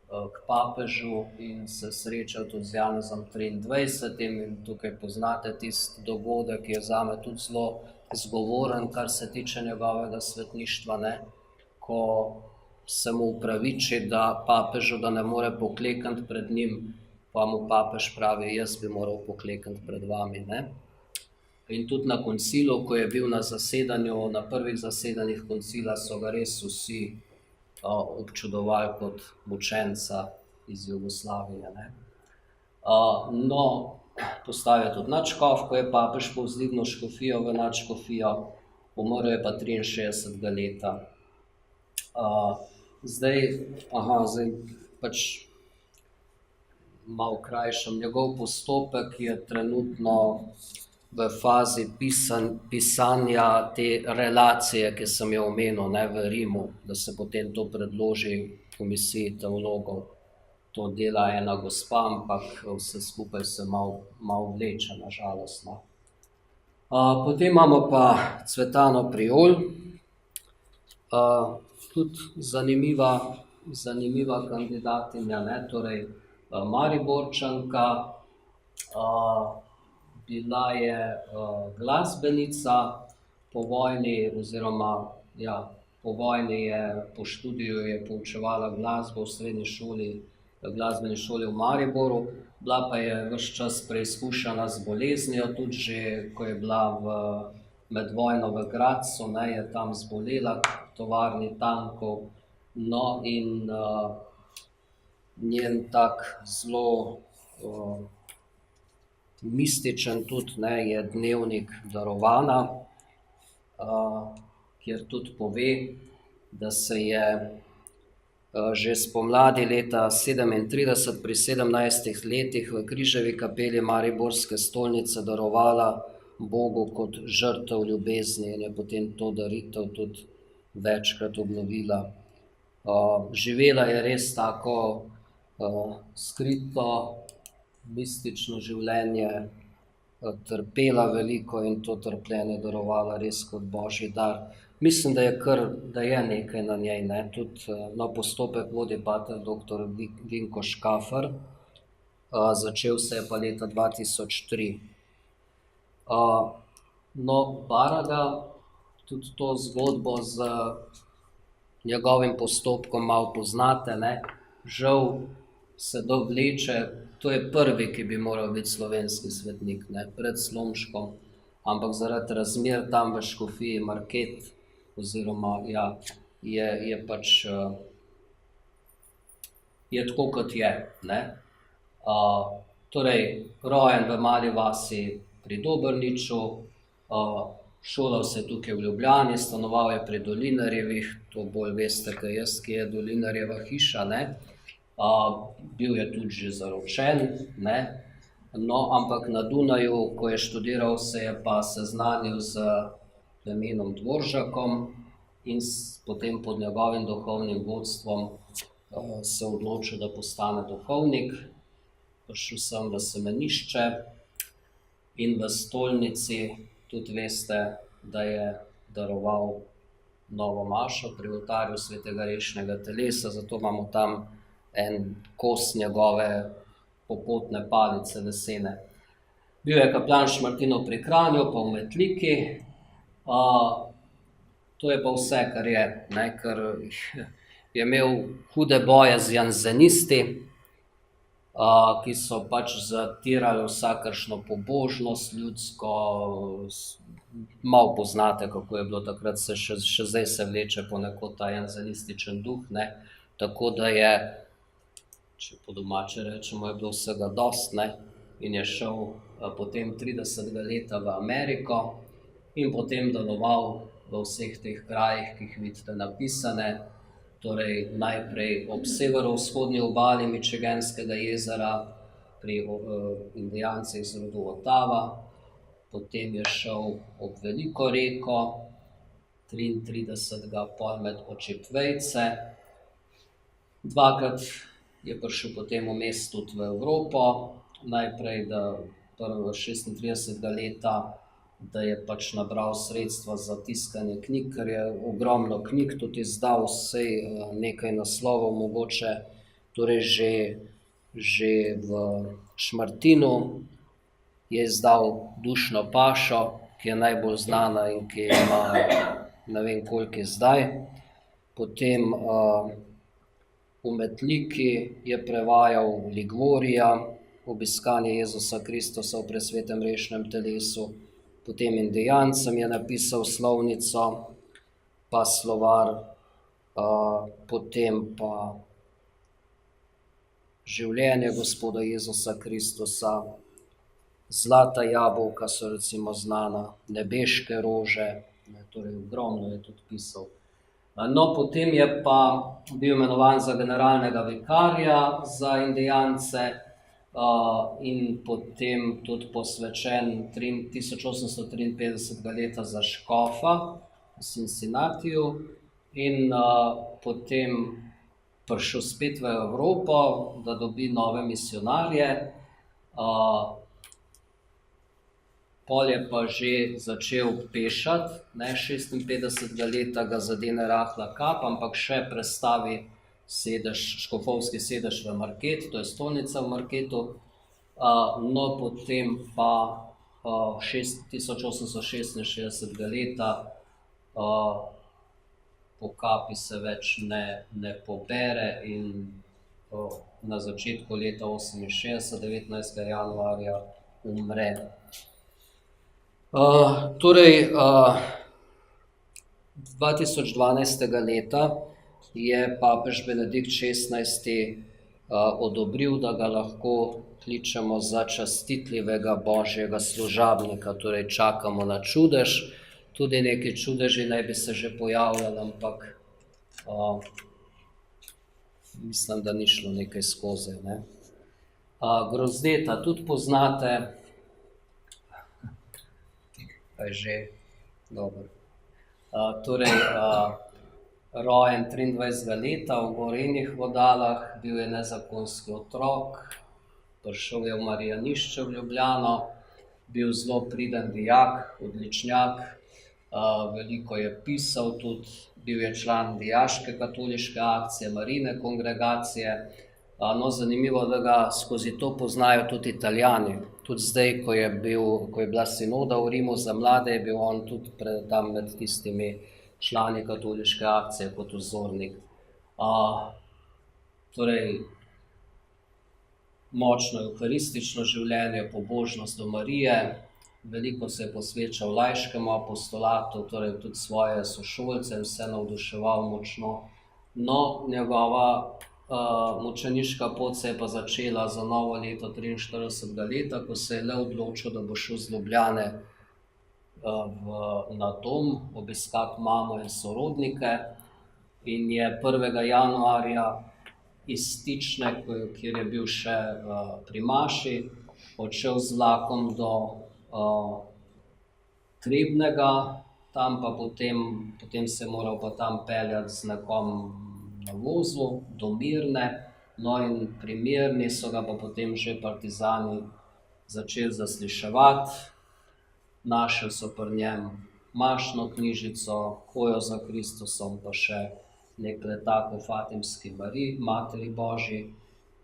A: k papežu in se srečal tudi z Janezom 23. In tukaj poznate tisti dogodek, ki je zame tudi zelo zgovoren, kar se tiče njegovega svetništva, ne, ko se mu upraviči, da papežu, da ne more poklekniti pred njim, pa mu papež pravi, jaz bi moral poklekniti pred vami, ne. In tudi na koncilu, ko je bil na zasedanju, na prvih zasedanjih koncila, so ga res vsi občudovali kot mučenca iz Jugoslavije, ne. No, postal je tudi nadškof, ko je papež povzdignil škofijo v nadškofijo, umrl je pa 63. leta. Zdaj pač malo krajšam, njegov postopek je trenutno v fazi pisanja te relacije, ki sem jo omenil, ne, v Rimu, da se potem to predloži komisiji teologov. To dela ena gospa, ampak vse skupaj se malo vleče, na žalost. No. Potem imamo pa Cvetano Priol, tudi zanimiva kandidatinja, ne, torej Mariborčanka, bila je glasbenica po vojni, oziroma po vojni po študiju je poučevala glasbo v srednji šoli, glasbeni šoli v Mariboru, bila pa je ves čas preizkušena z boleznijo, tudi že, ko je bila med vojno v Gradcu, ne, je tam zbolela v tovarni tankov, no in njen tak zelo mističen tudi, ne, je dnevnik Darovana, kjer tudi pove, da se je že spomladi leta 1937 pri 17 letih v Križevi kapeli Mariborske stolnice darovala Bogu kot žrtev ljubezni in je potem to daritev tudi večkrat obnovila. Živela je res tako skrito, mistično življenje, trpela veliko in to trpljenje darovala res kot božji dar. Mislim, da je nekaj na njej, ne. Tudi postopek vodi pater dr. Vinko Škafer, začel se je pa leta 2003. No, Baraga, tudi to zgodbo z njegovim postopkom malo poznate, ne. Žal se dovleče, to je prvi, ki bi moral biti slovenski svetnik, ne, pred Slomškom, ampak zaradi razmer tam v škofiji Market, oziroma je pač je tako, kot je, ne. Torej, rojen v mali vasi pri Dobrniču, šolal se je tukaj v Ljubljani, stanoval je pri Dolinarjevih, to bolj veste, kot jaz, ki je Dolinarjeva hiša, ne. Bil je tudi že zaročen, ne. No, ampak na Dunaju, ko je študiral, se je pa seznanil z Klemenom Dvoržakom in potem pod njegovim duhovnim vodstvom se odločil, da postane duhovnik. Prišel sem v semenišče in v stolnici tudi veste, da je daroval novo mašo pri oltarju svetega rešnega telesa, zato imamo tam en kos njegove popotne palice lesene. Bil je kaplan Šmartinov pri Kranju, pa v Metliki. To je pa vse, kar je, ne, ker je imel hude boje z janzenisti, ki so pač zatirali vsakršno pobožnost ljudsko, malo poznate, kako je bilo takrat, še zdaj se vleče ponekod ta janzenističen duh, ne, tako da je, če po domače rečemo, je bilo vsega dost, ne, in je šel potem 30. leta v Ameriko in potem deloval v vseh teh krajih, ki jih vidite napisane, torej najprej ob severovzhodni obali Michiganskega jezera pri Indijancih z rodu Otava, potem je šel ob Veliko reko, 33. pol med Očepvejce, dvakrat je prišel potem vmes tudi v Evropo, najprej 36. leta, da je pač nabral sredstva za tiskanje knjig, ker je ogromno knjig tudi izdal, vsej nekaj naslovov mogoče, torej že v Šmartinu je izdal Dušno pašo, ki je najbolj znana in ki ima ne vem koliko je zdaj. Potem v Metliki je prevajal Ligorija, Obiskanje Jezusa Kristusa v presvetem rešnem telesu, potem Indijancem je napisal slovnico, pa slovar, potem pa Življenje Gospoda Jezusa Kristusa, Zlata jabolka so recimo znana, Nebeške rože, torej ogromno je tudi pisal. No, potem je pa bil imenovan za generalnega vikarja za Indijance, in potem tudi posvečen 1853 leta za škofa v Cincinnatiju in potem prišel spet v Evropo, da dobi nove misionarje. Pol je pa že začel pešati, 56 leta ga zadene rahla kap, ampak še prestavi škofovski sedež v Market, to je stolnica v Marketu. No, potem pa 1866 leta po kapi se več ne pobere in na začetku leta 68, 19. januarja umre. Torej, 2012. leta je papež Benedikt XVI. Odobril, da ga lahko kličemo za častitljivega božjega služabnika, torej čakamo na čudež. Tudi neki čudeži naj bi se že pojavljali, ampak mislim, da ni šlo nekaj skozi. Ne? Grozdeta tudi poznate. Kaj že? Dobro. Torej, rojen 23. leta v Gorenjih Vodalah, bil je nezakonski otrok, prišel je v Marijanišče v Ljubljano, bil zelo priden dijak, odličnjak, veliko je pisal tudi, bil je član dijaške katoliške akcije, Marijine kongregacije. No, zanimivo, da ga skozi to poznajo tudi Italijani. Tudi zdaj, ko je bila sinoda v Rimu za mlade, je bil on tudi tam med tistimi člani katoliške akcije kot vzornik. Torej, močno evharistično življenje, pobožnost do Marije, veliko se je posvečal laiškemu apostolatu, torej tudi svoje sošolce, vse navduševal močno. No, njegova mučeniška pot se je pa začela za novo leto 43. leta, ko se je le odločil, da bo šel z Ljubljane na dom obiskati mamo in sorodnike in je 1. januarja iz Stične, kjer je bil še pri maši, odšel z vlakom do Trebnjega, tam pa potem se je moral pa tam peljati z nekom na vozu do Mirne, no in pri Mirni so ga pa potem že partizani začeli zasliševati. Našli so pri njem mašno knjižico, hojo za Kristusom, pa še nek letak o Fatimski Materi Božji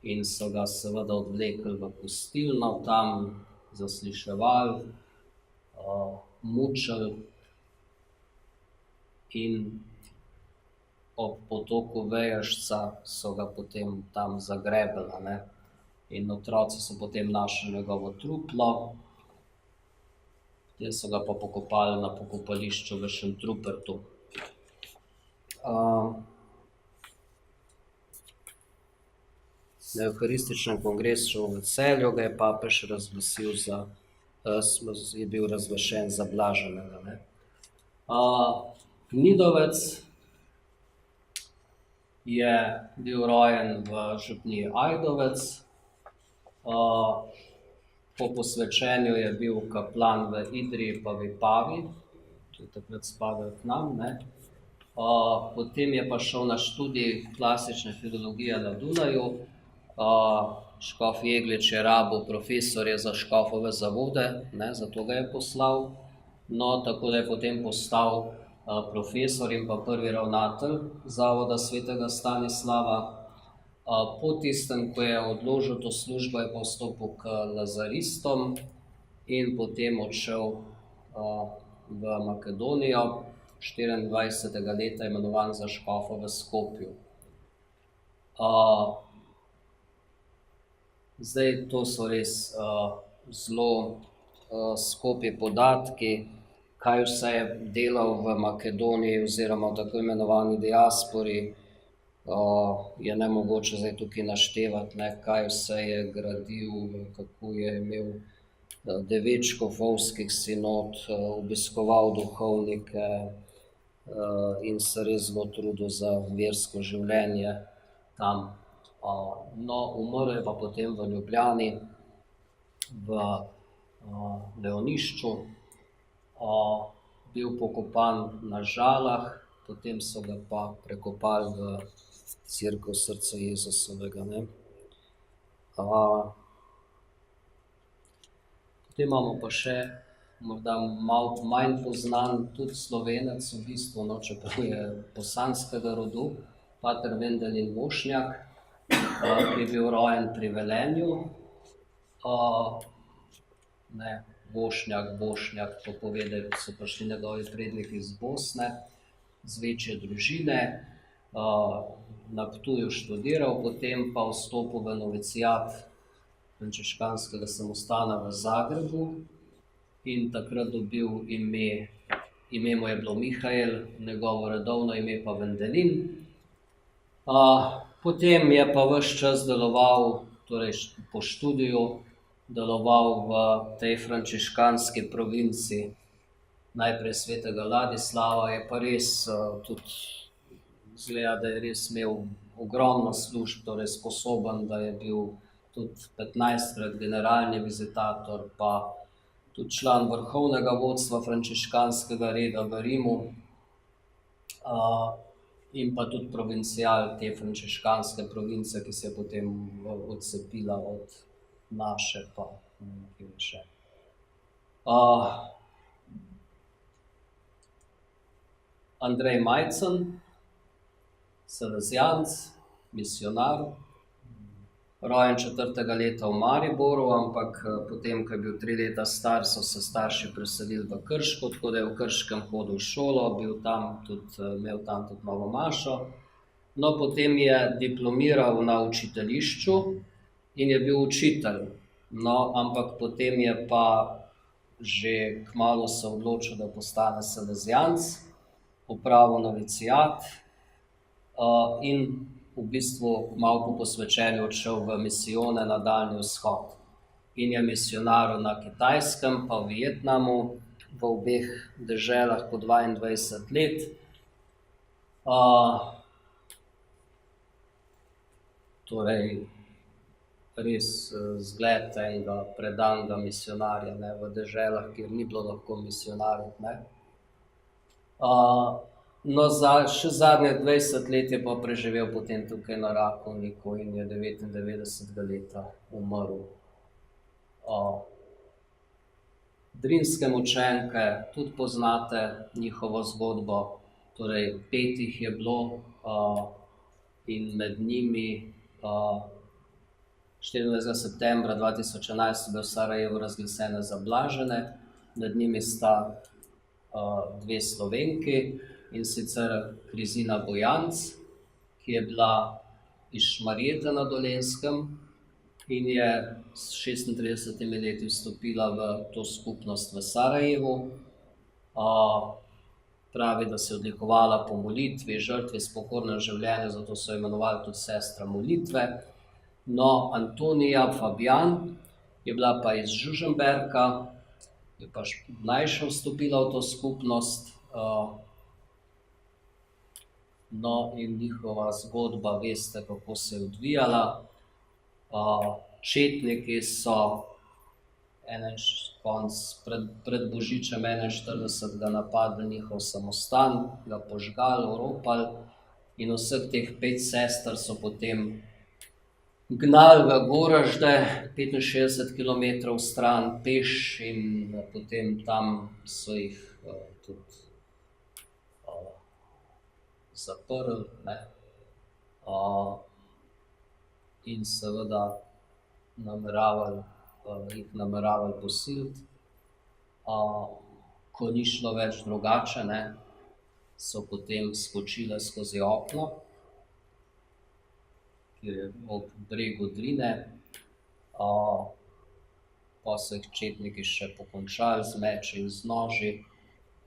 A: in so ga seveda odvlekli v pustilno, tam zasliševali, mučili in ob potoku Veješca so ga potem tam zagrebali, ne? In otroci so potem našli njegovo truplo, potem so ga pa pokopali na pokopališču v Šentrupertu. Na evharističnem kongresu v Celju ga je papež razglasil je bil razglašen za blaženega. Ne? Gnidovec je bil rojen v župniji Ajdovec. Po posvečenju je bil kaplan v Idriji pa Vipavi, ki takrat spadajo k nam. Ne? Potem je pa šel na študij klasične filologije na Dunaju. Škof Jeglič je rabil profesorje za škofove zavode, ne? Zato ga je poslal. No, tako da je potem postal profesor in pa prvi ravnatelj zavoda svetega Stanislava. Po tistem, ko je odložil to službo, je pa vstopil k lazaristom in potem odšel v Makedonijo, 24. leta imenovan za škofa v Skopju. Zdaj, to so res zelo skopi podatki, kaj vse je delal v Makedoniji oziroma v tako imenovani diaspori, je nemogoče zdaj tukaj naštevati, ne, kaj vse je gradil, kako je imel 9 škofovskih sinod, obiskoval duhovnike in se res zelo trudil za versko življenje tam. No, umrl je pa potem v Ljubljani, v Leonišču, bil pokopan na Žalah, potem so ga pa prekopali v cerkev Srca Jezusovega, ne. Potem imamo pa še morda malo manj poznan tudi Slovenec v bistvu, no, čeprav je bosanskega rodu, pater Vendelin Vošnjak, ki je bil rojen pri Velenju. Vošnjak, to pove, da so prišli njegovi predniki iz Bosne, z večje družine, na Ptuju študiral, potem pa vstopil v novicijat frančiškanskega samostana v Zagrebu in takrat dobil ime mu je bilo Mihael, njegovo redovno ime pa Vendelin. Potem je pa ves čas deloval, torej po študiju, deloval v tej frančiškanski provinci, najprej svetega Ladislava, je pa res tudi, izgleda, da je res imel ogromno služb, torej sposoben, da je bil tudi 15-krat generalni vizitator, pa tudi član vrhovnega vodstva frančiškanskega reda v Rimu, in pa tudi provincial te frančiškanske province, ki se je potem odcepila od naše, pa nekaj še. Andrej Majcen, salezijanc, misijonar, rojen 4. leta v Mariboru, ampak potem, ko je bil 3 leta star, so se starši preselili v Krško, tako da je v Krškem hodil v šolo, imel tam tudi novo mašo. No, potem je diplomiral na učiteljišču in je bil učitelj. No, ampak potem je pa že kmalu se odločil, da postane salezijanc, opravil novicijat in v bistvu malo po posvečenju odšel v misijone na Daljni vzhod. In je misijonaral na Kitajskem, pa v Vietnamu, v obeh deželah po 22 let. Torej, res zgled enega predanega misijonarja, ne, v deželah, kjer ni bilo lahko misijonariti, ne. No, še zadnjih 20 let je pa preživel potem tukaj na Rakovniku in je 99. leta umrl. Drinske mučenke, tudi poznate njihovo zgodbo, torej 5 jih je bilo in med njimi 24. septembra 2011 je bil v Sarajevu razglašene za blažene, med njimi sta 2 Slovenki, in sicer Krizina Bojanc, ki je bila iz Šmarjeta na Dolenjskem in je s 36 leti vstopila v to skupnost v Sarajevu. Pravi, da se je odlikovala po molitvi, žrtvi, s pokornem življenju, zato so imenovali tudi sestra molitve. No, Antonija Fabijan je bila pa iz Žužemberka, je pa mlajša vstopila v to skupnost. No, in njihova zgodba, veste, kako se je odvijala. Četniki so pred Božičem 41. napadli njihov samostan, ga požgali, oropali in vseh teh 5 sester so potem gnali v Goražde, 65 kilometrov stran, peš, in potem tam so jih tudi zaprli, ne. In seveda jih nameravali posiliti. Ko ni šlo več drugače, ne, so potem skočile skozi okno, ki je ob bregu Drine. Pa so jih četniki še pokončali z meči in z noži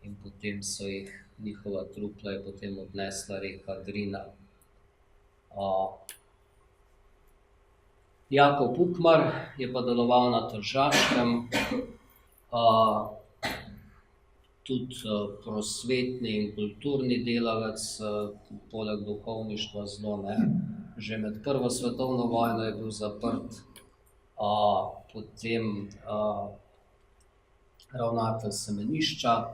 A: in potem so jih, njihova trupla je potem odnesla reka Drina. Jakob Ukmar je pa deloval na Tržaškem, tudi prosvetni in kulturni delavec, poleg duhovništva zelo, ne. že med Prvo svetovno vojno je bil zaprt, potem ravnatelj semenišča.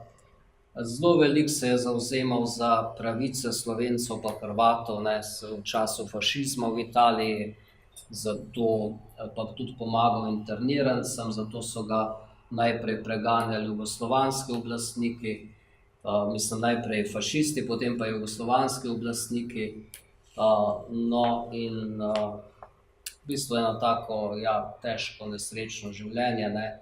A: Zelo veliko se je zavzemal za pravice Slovencev pa Hrvatov, ne, v času fašizma v Italiji, zato pa tudi pomagal internirancem, zato so ga najprej preganjali jugoslovanski oblastniki, mislim najprej fašisti, potem pa jugoslovanski oblastniki. No in v bistvu eno tako, ja, težko, nesrečno življenje, ne.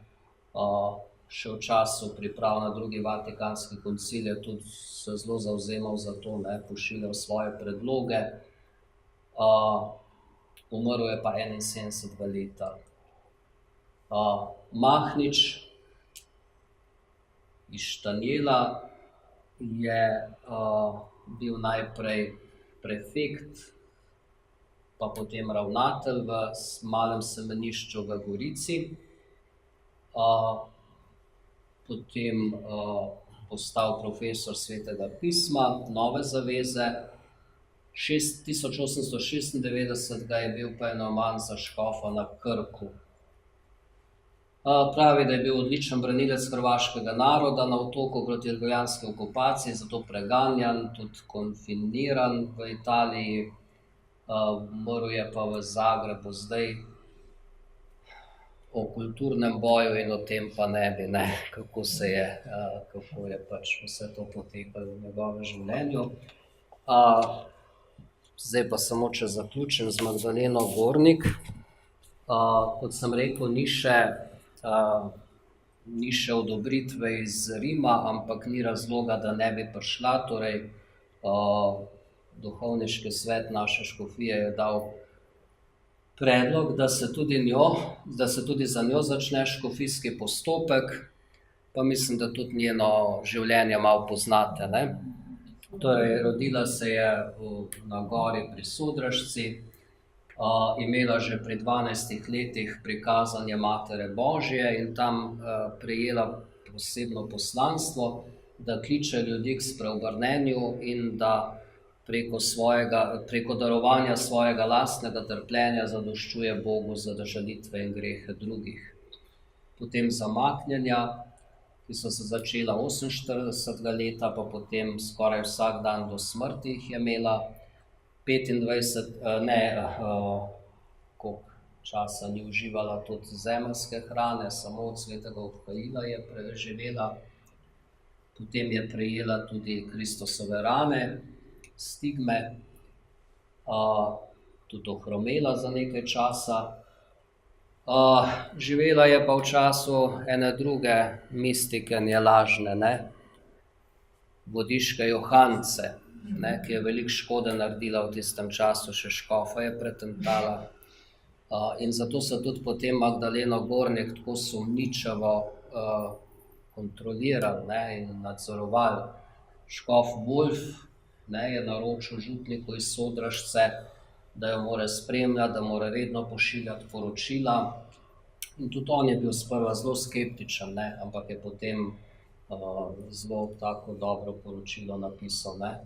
A: Še v času priprav na drugi vatikanski koncil je tudi se zelo zavzemal za to, ne, pošiljal svoje predloge. Umrl je pa 71 leta. Mahnič iz Štanjela je bil najprej prefekt, pa potem ravnatelj v malem semenišču v Gorici. Potem postal profesor svetega pisma, Nove zaveze. 1896 ga je bil pa imenovan za škofa na Krku. Pravi, da je bil odličen branilec hrvaškega naroda na Otoku proti jugoslovanski okupaciji, zato preganjan, tudi konfiniran v Italiji. Umrl je pa v Zagrebu zdaj. O kulturnem boju in o tem pa ne bi, ne, kako je pač vse to potekalo v njegovem življenju. Zdaj pa samo, če zaključim z Magdaleno Gornik. Kot sem rekel, ni še odobritve iz Rima, ampak ni razloga, da ne bi prišla. Torej, duhovniški svet naše škofije je dal predlog, da se tudi za njo začne škofijski postopek, pa mislim, da tudi njeno življenje malo poznate, ne. Torej, rodila se je na gori pri Sodražci, imela že pri 12 letih prikazanje Matere Božje in tam prejela posebno poslanstvo, da kliče ljudi k spreobrnenju in da preko darovanja svojega lastnega trpljenja zadoščuje Bogu za žalitve in grehe drugih. Potem zamaknjenja, ki so se začela 48. leta, pa potem skoraj vsak dan do smrti jih je imela. koliko časa ni uživala tudi zemeljske hrane, samo od svetega obhajila je preživela. Potem je prejela tudi Kristusove rane, stigme, tudi ohromela za nekaj časa. Živela je pa v času ene druge mistike, lažne, ne, Vodiške Johance, ne, ki je veliko škode naredila v tistem času, še škofa je pretentala. In zato so tudi potem Magdaleno Gornik tako sumničavo kontrolirali, ne, in nadzorovali. Škof Wolf, ne, je naročil župniku iz Sodražce, da jo mora spremljati, da mora redno pošiljati poročila. In tudi on je bil sprva zelo skeptičen, ne, ampak je potem zelo tako dobro poročilo napisal, ne.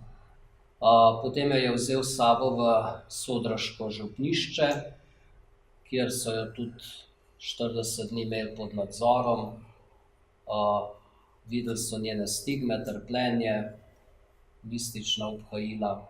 A: Potem jo je vzel s sabo v sodraško župnišče, kjer so jo tudi 40 dni imeli pod nadzorom. Videli so njene stigme, trpljenje, mistična obhajila.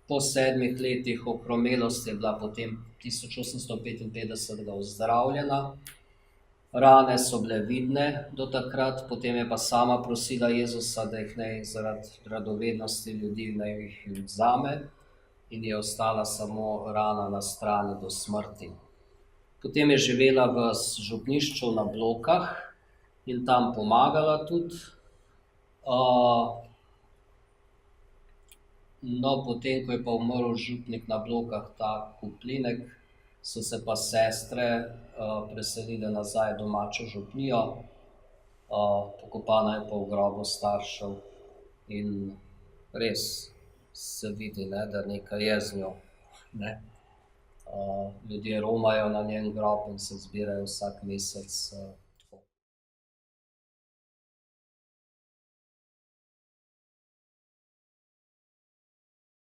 A: Po 7 letih ohromelosti je bila potem 1855 ozdravljena. Rane so bile vidne do takrat, potem je pa sama prosila Jezusa, da jih naj zaradi radovednosti ljudi naj jih vzame, in je ostala samo rana na strani do smrti. Potem je živela v župnišču na Blokah in tam pomagala tudi. No, potem, ko je pa umrl župnik na Blokah, ta Kuplinek, so se pa sestre preselile nazaj v domačo župnijo, pokopana je pa v grobu staršev in res se vidi, ne, da nekaj je z njo, ne. Ljudje romajo na njen grob in se zbirajo vsak mesec